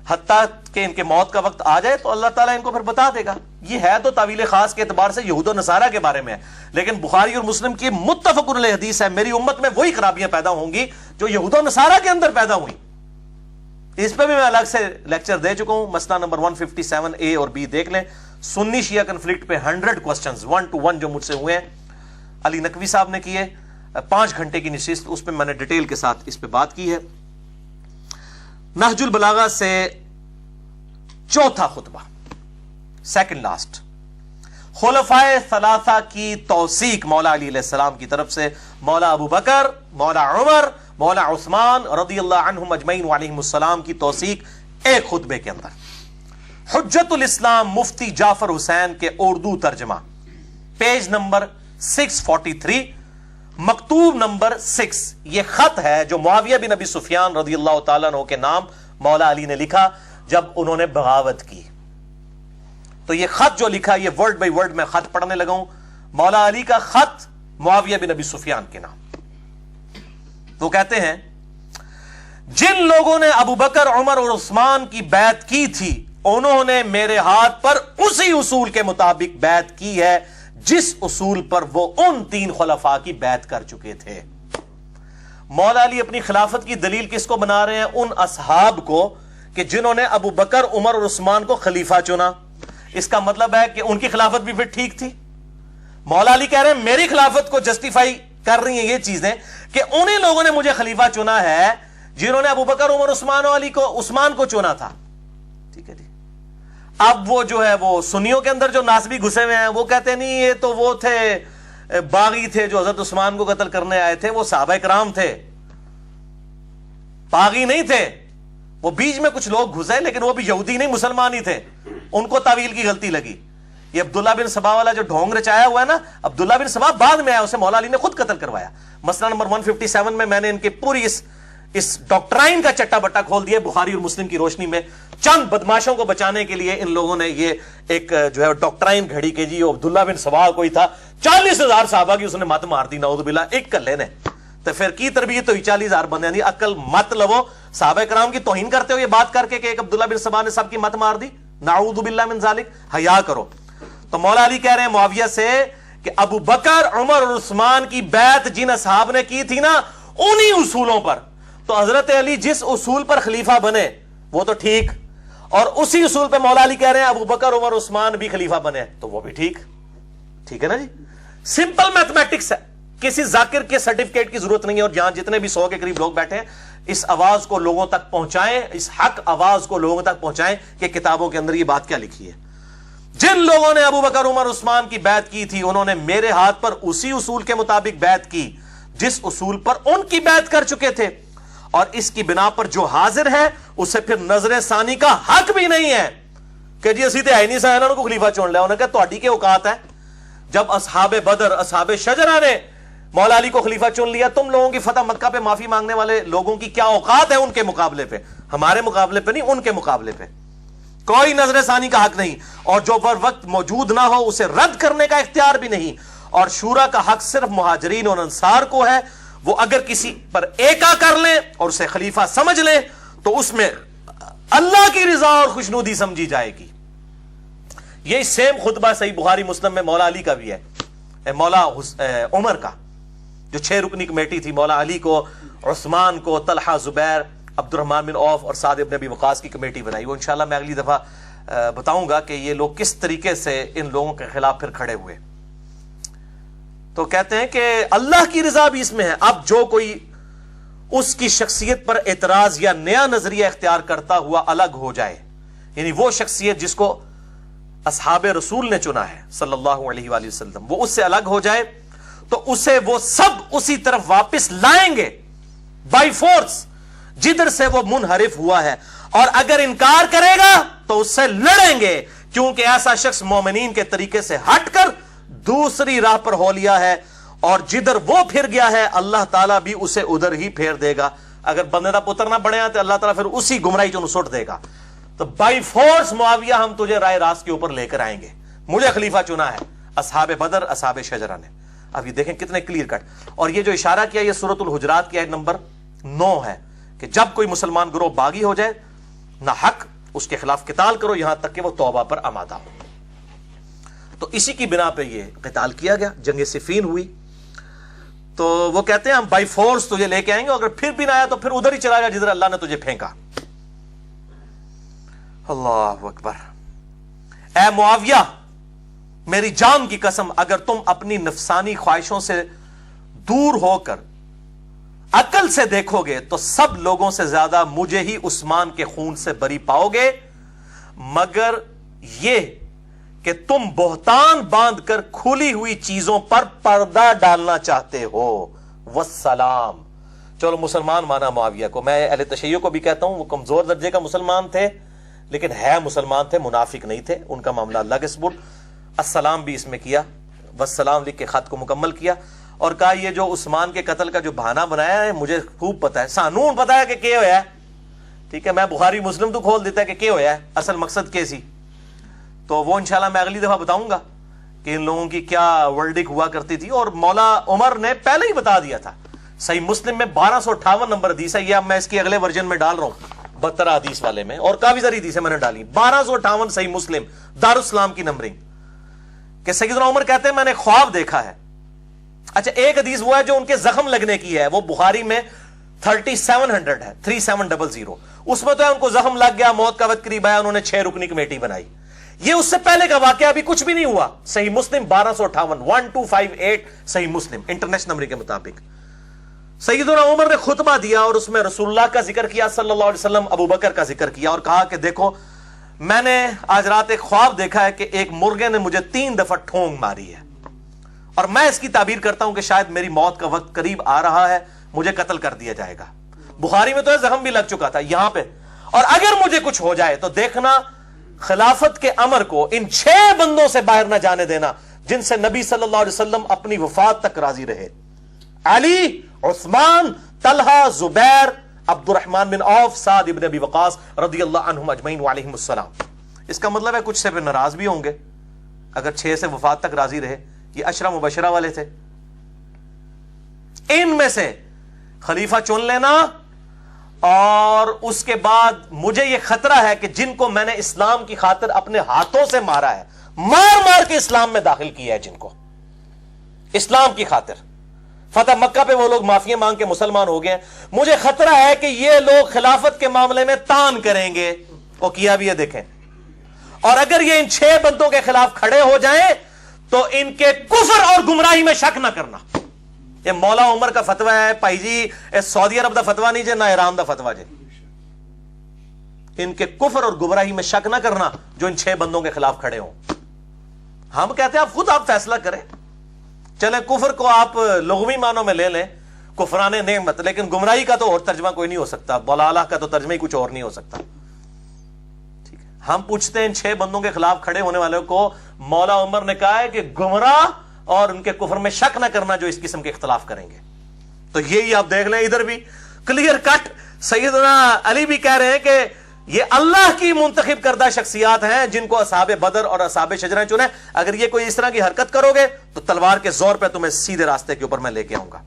حتیٰ کہ ان کے موت کا وقت آ جائے، تو اللہ تعالیٰ ان کو پھر بتا دے گا۔ یہ ہے تو تعویل خاص کے اعتبار سے یہود و نصارہ کے بارے میں ہے، لیکن بخاری اور مسلم کی متفق علیہ حدیث ہے میری امت میں وہی خرابیاں پیدا ہوں گی جو یہود و نصارہ کے اندر پیدا ہوئی۔ اس پہ بھی میں الگ سے لیکچر دے چکا ہوں، مسئلہ نمبر 157A اور B دیکھ لیں۔ سنی شیعہ کنفلکٹ پہ 100 کوسچنز 1 to 1 جو مجھ سے ہوئے ہیں، علی نقوی صاحب نے کیے، 5 گھنٹے کی نشست، اس پہ میں نے ڈیٹیل کے ساتھ اس پہ بات کی ہے۔ نہج البلاغہ سے چوتھا خطبہ، سیکنڈ لاسٹ، خلفائے ثلاثہ کی توثیق مولا علی علیہ السلام کی طرف سے، مولا ابو بکر، مولا عمر، مولا عثمان رضی اللہ عنہم اجمعین وعلیہم السلام کی توثیق ایک خطبے کے اندر۔ حجت الاسلام مفتی جعفر حسین کے اردو ترجمہ، پیج نمبر 643، مکتوب نمبر 6، یہ خط ہے جو معاویہ بن ابی سفیان رضی اللہ تعالیٰ عنہ کے نام مولا علی نے لکھا جب انہوں نے بغاوت کی۔ تو یہ خط جو لکھا، یہ ورڈ بائی ورڈ میں خط پڑھنے لگا ہوں، مولا علی کا خط معاویہ بن ابی سفیان کے نام۔ وہ کہتے ہیں جن لوگوں نے ابو بکر، عمر اور عثمان کی بیعت کی تھی انہوں نے میرے ہاتھ پر اسی اصول کے مطابق بیعت کی ہے جس اصول پر وہ ان 3 خلفاء کی بیعت کر چکے تھے۔ مولا علی اپنی خلافت کی دلیل کس کو بنا رہے ہیں؟ ان اصحاب کو کہ جنہوں نے ابو بکر، عمر اور عثمان کو خلیفہ چنا۔ اس کا مطلب ہے کہ ان کی خلافت بھی پھر ٹھیک تھی۔ مولا علی کہہ رہے ہیں میری خلافت کو جسٹیفائی کر رہی ہیں یہ چیزیں کہ انہی لوگوں نے مجھے خلیفہ چنا ہے جنہوں نے ابو بکر، عمر، عثمان کو چنا تھا۔ ٹھیک ہے جی۔ اب وہ جو ہے وہ سنیوں کے اندر جو ناسبی گھسے ہوئے ہیں وہ کہتے ہیں نہیں یہ تو وہ تھے باغی تھے جو حضرت عثمان کو قتل کرنے آئے تھے، وہ صحابہ کرام تھے، باغی نہیں تھے، وہ بیچ میں کچھ لوگ گھسے لیکن وہ بھی یہودی نہیں مسلمان ہی تھے، ان کو تعویل کی غلطی لگی۔ یہ عبداللہ بن سبا والا جو ڈھونگ رچایا ہوا ہے نا، عبداللہ بن سبا بعد میں آیا، اسے مولا علی نے خود قتل کروایا۔ مسئلہ نمبر 157 میں نے ان کے پوری اس ڈاکٹرائن کا چٹا بٹا کھول دیا بخاری اور مسلم کی روشنی میں۔ چند بدماشوں کو بچانے کے لیے ان لوگوں نے یہ ایک جو ہے ڈاکٹرائن گھڑی کہ جی عبداللہ بن سبا کوئی تھا، 40,000 صحابہ کی اس نے مت مار دی، نعوذ باللہ، ایک کلے نے۔ تو پھر کی تربیت ہوئی 40,000 بندے دی، عقل مت لو، صحابہ کرام کی توہین کرتے ہو یہ بات کر کے کہ ایک عبداللہ بن سبا نے سب کی مت مار دی، نعوذ باللہ من ذالک، حیا کرو۔ تو مولا علی کہہ رہے ہیں معاویہ سے کہ ابو بکر، عمر اور عثمان کی بیعت جن اصحاب نے کی تھی نا انہی اصولوں پر، تو حضرت علی جس اصول پر خلیفہ بنے وہ تو ٹھیک، اور اسی اصول پہ مولا علی کہہ رہے ہیں ابو بکر، عمر، عثمان بھی خلیفہ بنے تو وہ بھی ٹھیک۔ ٹھیک ہے نا جی، سمپل میتھمیٹکس ہے، کسی ذاکر کے سرٹیفکیٹ کی ضرورت نہیں ہے۔ اور جہاں جتنے بھی 100 کے قریب لوگ بیٹھے ہیں اس آواز کو لوگوں تک پہنچائیں، اس حق آواز کو لوگوں تک پہنچائیں کہ کتابوں کے اندر یہ بات کیا لکھی ہے۔ جن لوگوں نے ابو بکر، عمر، عثمان کی بیعت کی تھی انہوں نے میرے ہاتھ پر اسی اصول کے مطابق بیعت کی جس اصول پر ان کی بیعت کر چکے تھے، اور اس کی بنا پر جو حاضر ہے اسے پھر نظر ثانی کا حق بھی نہیں ہے کہ جی اسی تے ہے نہیں سا انہوں کو خلیفہ چن لیا۔ انہوں نے کہا تہاڈی کے اوقات ہے؟ جب اصحاب بدر، اصحاب شجرہ نے مولا علی کو خلیفہ چن لیا، تم لوگوں کی فتح مکہ پہ معافی مانگنے والے لوگوں کی کیا اوقات ہے ان کے مقابلے پہ؟ ہمارے مقابلے پہ نہیں، ان کے مقابلے پہ کوئی نظر ثانی کا حق نہیں، اور جو پر وقت موجود نہ ہو اسے رد کرنے کا اختیار بھی نہیں۔ اور شورا کا حق صرف مہاجرین اور انصار کو ہے، وہ اگر کسی پر ایکا کر لیں اور اسے خلیفہ سمجھ لیں تو اس میں اللہ کی رضا اور خوشنودی سمجھی جائے گی۔ یہ سیم خطبہ صحیح بخاری مسلم میں مولا علی کا بھی ہے، مولا عمر کا، جو 6 رکنی کمیٹی تھی، مولا علی کو، عثمان کو، طلحہ، زبیر، عبد الرحمن بن عوف اور سعد ابن ابی وقاص کی کمیٹی بنائی۔ وہ انشاءاللہ میں اگلی دفعہ بتاؤں گا کہ یہ لوگ کس طریقے سے ان لوگوں کے خلاف پھر کھڑے ہوئے۔ تو کہتے ہیں کہ اللہ کی رضا بھی اس میں ہے۔ اب جو کوئی اس کی شخصیت پر اعتراض یا نیا نظریہ اختیار کرتا ہوا الگ ہو جائے، یعنی وہ شخصیت جس کو اصحاب رسول نے چنا ہے صلی اللہ علیہ وآلہ وسلم، وہ اس سے الگ ہو جائے تو اسے وہ سب اسی طرف واپس لائیں گے بائی فورس جدھر سے وہ منحرف ہوا ہے، اور اگر انکار کرے گا تو اس سے لڑیں گے، کیونکہ ایسا شخص مومنین کے طریقے سے ہٹ کر دوسری راہ پر ہو لیا ہے، اور جدھر وہ پھر گیا ہے اللہ تعالیٰ بھی اسے ادھر ہی پھیر دے گا. اگر بندے دا پتر نہ بنے تو اللہ تعالیٰ پھر اسی گمراہی چ سٹ دے گا. تو بائی فورس معاویہ ہم تجھے رائے راست کے اوپر لے کر آئیں گے, مجھے خلیفہ چنا ہے اصحاب بدر اصحاب شجرہ نے. اب یہ دیکھیں کتنے کلیئر کٹ. اور یہ جو اشارہ کیا یہ سورۃ الحجرات کی آیت نمبر 9 ہے کہ جب کوئی مسلمان گروہ باغی ہو جائے نہ حق اس کے خلاف قتال کرو یہاں تک کہ وہ توبہ پر آمادہ ہو. تو اسی کی بنا پہ یہ قتال کیا گیا, جنگ صفین ہوئی. تو وہ کہتے ہیں ہم بائی فورس تجھے لے کے آئیں گے, اگر پھر بھی نہ آیا تو پھر ادھر ہی چلا جا جدھر اللہ نے تجھے پھینکا. اللہ اکبر. اے معاویہ میری جان کی قسم اگر تم اپنی نفسانی خواہشوں سے دور ہو کر عقل سے دیکھو گے تو سب لوگوں سے زیادہ مجھے ہی عثمان کے خون سے بری پاؤ گے, مگر یہ کہ تم بہتان باندھ کر کھلی ہوئی چیزوں پر پردہ ڈالنا چاہتے ہو. والسلام. چلو مسلمان مانا معاویہ کو. میں اہل تشیع کو بھی کہتا ہوں وہ کمزور درجے کا مسلمان تھے لیکن ہے مسلمان تھے, منافق نہیں تھے. ان کا معاملہ اللہ کے سپرد. السلام بھی اس میں کیا, والسلام لکھ کے خط کو مکمل کیا اور کہا یہ جو عثمان کے قتل کا جو بہانہ بنایا ہے مجھے خوب پتا ہے, سانون پتا ہے کہ کیا ہوا ہے. ٹھیک ہے, میں بخاری مسلم تو کھول دیتا ہے کہ ہوا ہے, اصل مقصد کیسی. تو وہ انشاءاللہ میں اگلی دفعہ بتاؤں گا کہ ان لوگوں کی کیا ورلڈنگ ہوا کرتی تھی. اور مولا عمر نے پہلے ہی بتا دیا تھا. صحیح مسلم میں 1258 نمبر حدیث ہے, یہ اب میں اس کی اگلے ورژن میں ڈال رہا ہوں 72 حدیث والے میں, اور کافی ساری حدیثیں میں نے ڈالی. 1258 صحیح مسلم دارالاسلام کی نمبرنگ کہ سیدنا عمر کہتے ہیں میں نے خواب دیکھا ہے. اچھا ایک حدیث وہ ہے جو ان کے زخم لگنے کی ہے, وہ بخاری میں 3700 ہے 3700. اس میں تو ہے ان کو زخم لگ گیا, موت کا وقت قریب آیا, انہوں نے 6 رکنی کمیٹی بنائی. یہ اس سے پہلے کا واقعہ, ابھی کچھ بھی نہیں ہوا. صحیح مسلم 1258 1258 صحیح مسلم انٹرنیشنل نمبر کے مطابق. سیدنا عمر نے خطبہ دیا اور اس میں رسول اللہ کا ذکر کیا صلی اللہ علیہ وسلم, ابو بکر کا ذکر کیا اور کہا کہ دیکھو میں نے آج رات ایک خواب دیکھا ہے کہ ایک مرغے نے مجھے 3 دفعہ ٹھونگ ماری ہے اور میں اس کی تعبیر کرتا ہوں کہ شاید میری موت کا وقت قریب آ رہا ہے, مجھے قتل کر دیا جائے گا. بخاری میں تو ہے زخم بھی لگ چکا تھا یہاں پہ. اور اگر مجھے کچھ ہو جائے تو دیکھنا خلافت کے امر کو ان 6 بندوں سے باہر نہ جانے دینا جن سے نبی صلی اللہ علیہ وسلم اپنی وفات تک راضی رہے. علی, عثمان, طلحہ, زبیر, عبد الرحمن بن عوف, سعد ابن ابی وقاص رضی اللہ عنہم اجمعین وعلیہم السلام. اس کا مطلب ہے کچھ سے پھر ناراض بھی ہوں گے اگر 6 سے وفات تک راضی رہے. یہ عشرہ مبشرہ والے تھے. ان میں سے خلیفہ چن لینا, اور اس کے بعد مجھے یہ خطرہ ہے کہ جن کو میں نے اسلام کی خاطر اپنے ہاتھوں سے مارا ہے, مار مار کے اسلام میں داخل کیا ہے, جن کو اسلام کی خاطر فتح مکہ پہ وہ لوگ معافی مانگ کے مسلمان ہو گئے, مجھے خطرہ ہے کہ یہ لوگ خلافت کے معاملے میں تان کریں گے. وہ کیا بھی ہے دیکھیں. اور اگر یہ ان 6 بندوں کے خلاف کھڑے ہو جائیں تو ان کے کفر اور گمراہی میں شک نہ کرنا. یہ مولا عمر کا فتویٰ ہے بھائی جی, سعودی عرب دا فتویٰ نہیں جے, نہ ایران دا فتویٰ جے. ان کے کفر اور گمراہی میں شک نہ کرنا جو ان 6 بندوں کے خلاف کھڑے ہوں. ہم کہتے ہیں آپ فیصلہ کریں. چلیں کفر کو آپ لغوی معنوں میں لے لیں, کفران نعمت, لیکن گمراہی کا تو اور ترجمہ کوئی نہیں ہو سکتا, ضلالہ کا تو ترجمہ ہی کچھ اور نہیں ہو سکتا. ٹھیک ہے, ہم پوچھتے ہیں ان 6 بندوں کے خلاف کھڑے ہونے والوں کو مولا عمر نے کہا ہے کہ گمراہ اور ان کے کفر میں شک نہ کرنا جو اس قسم کے اختلاف کریں گے. تو یہی آپ دیکھ لیں ادھر بھی کلیئر کٹ سیدنا علی بھی کہہ رہے ہیں کہ یہ اللہ کی منتخب کردہ شخصیات ہیں جن کو اصحاب بدر اور اصحاب شجرہ چنے. اگر یہ کوئی اس طرح کی حرکت کرو گے تو تلوار کے زور پہ تمہیں سیدھے راستے کے اوپر میں لے کے آؤں گا.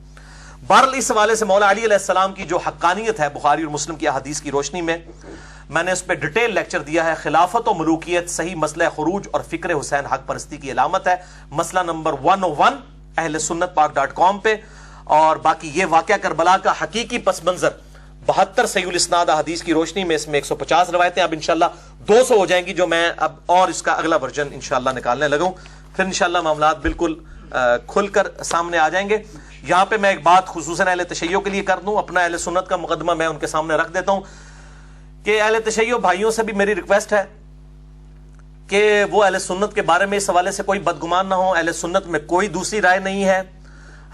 بہرحال اس حوالے سے مولا علی علیہ السلام کی جو حقانیت ہے بخاری اور مسلم کی احادیث کی روشنی میں نے اس پہ ڈیٹیل لیکچر دیا ہے. خلافت و ملوکیت صحیح مسئلہ خروج اور فکر حسین حق پرستی کی علامت ہے, مسئلہ نمبر 101 اہل سنت پاک.com پہ. اور باقی یہ واقعہ کربلا کا حقیقی پس منظر 72 صحیح الاسناد حدیث کی روشنی میں, اس میں 150 روایتیں, اب انشاءاللہ 200 ہو جائیں گی جو میں اب اور اس کا اگلا ورژن انشاءاللہ نکالنے لگا ہوں. پھر انشاءاللہ معاملات بالکل کھل کر سامنے آ جائیں گے. یہاں پہ میں ایک بات خصوصاً اہل تشیع کے لیے کر دوں, اپنا اہل سنت کا مقدمہ میں ان کے سامنے رکھ دیتا ہوں کہ اہل تشیع بھائیوں سے بھی میری ریکویسٹ ہے کہ وہ اہل سنت کے بارے میں اس حوالے سے کوئی بدگمان نہ ہو. اہل سنت میں کوئی دوسری رائے نہیں ہے.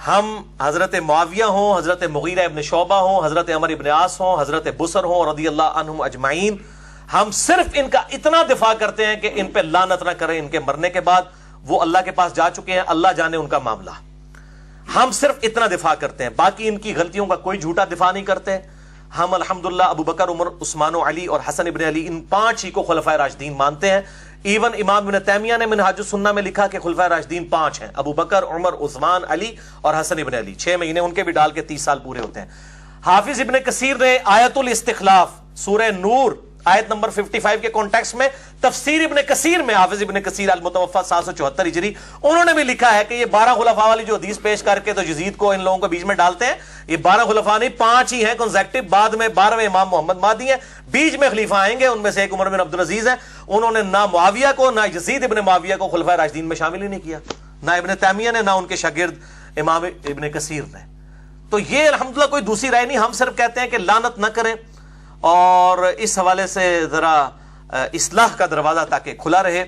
ہم حضرت معاویہ ہوں, حضرت مغیرہ ابن شعبہ ہوں, حضرت عمر ابن عاص ہوں, حضرت بصر ہوں رضی اللہ عنہم اجمعین, ہم صرف ان کا اتنا دفاع کرتے ہیں کہ ان پہ لعنت نہ کریں. ان کے مرنے کے بعد وہ اللہ کے پاس جا چکے ہیں, اللہ جانے ان کا معاملہ. ہم صرف اتنا دفاع کرتے ہیں، باقی ان کی غلطیوں کا کوئی جھوٹا دفاع نہیں کرتے۔ ہم الحمدللہ ابو بکر، عمر، عثمان و علی اور حسن ابن علی، ان 5 ہی کو خلفائے راشدین مانتے ہیں۔ ایون امام ابن تیمیہ نے منہاج السنہ میں لکھا کہ خلفائے راشدین 5 ہیں، ابو بکر، عمر، عثمان، علی اور حسن ابن علی۔ 6 مہینے ان کے بھی ڈال کے 30 سال پورے ہوتے ہیں۔ حافظ ابن کثیر نے آیت الاستخلاف سورہ نور آیت نمبر 55 کے کانٹیکس میں تفسیر ابن کثیر میں، حافظ ابن کثیر المتوفی 774 ہجری، انہوں نے بھی لکھا ہے کہ یہ 12 خلفاء والی جو حدیث پیش کر کے تو یزید کو ان لوگوں کو بیچ میں ڈالتے ہیں، یہ 12 خلفاء نہیں 5 ہی ہیں کنزیکٹو، بعد میں 12ویں امام محمد مہدی ہیں، بیچ میں خلیفہ آئیں گے، ان میں سے ایک عمر بن عبدالعزیز ہے۔ انہوں نے نہ معاویہ کو نہ یزید ابن معاویہ کو خلفائے راشدین میں شامل ہی نہیں کیا، نہ ابن تیمیہ نے، نہ ان کے شاگرد امام ابن کثیر نے۔ تو یہ الحمدللہ کوئی دوسری رائے نہیں، ہم صرف کہتے ہیں کہ لعنت نہ کریں، اور اس حوالے سے ذرا اصلاح کا دروازہ تاکہ کھلا رہے۔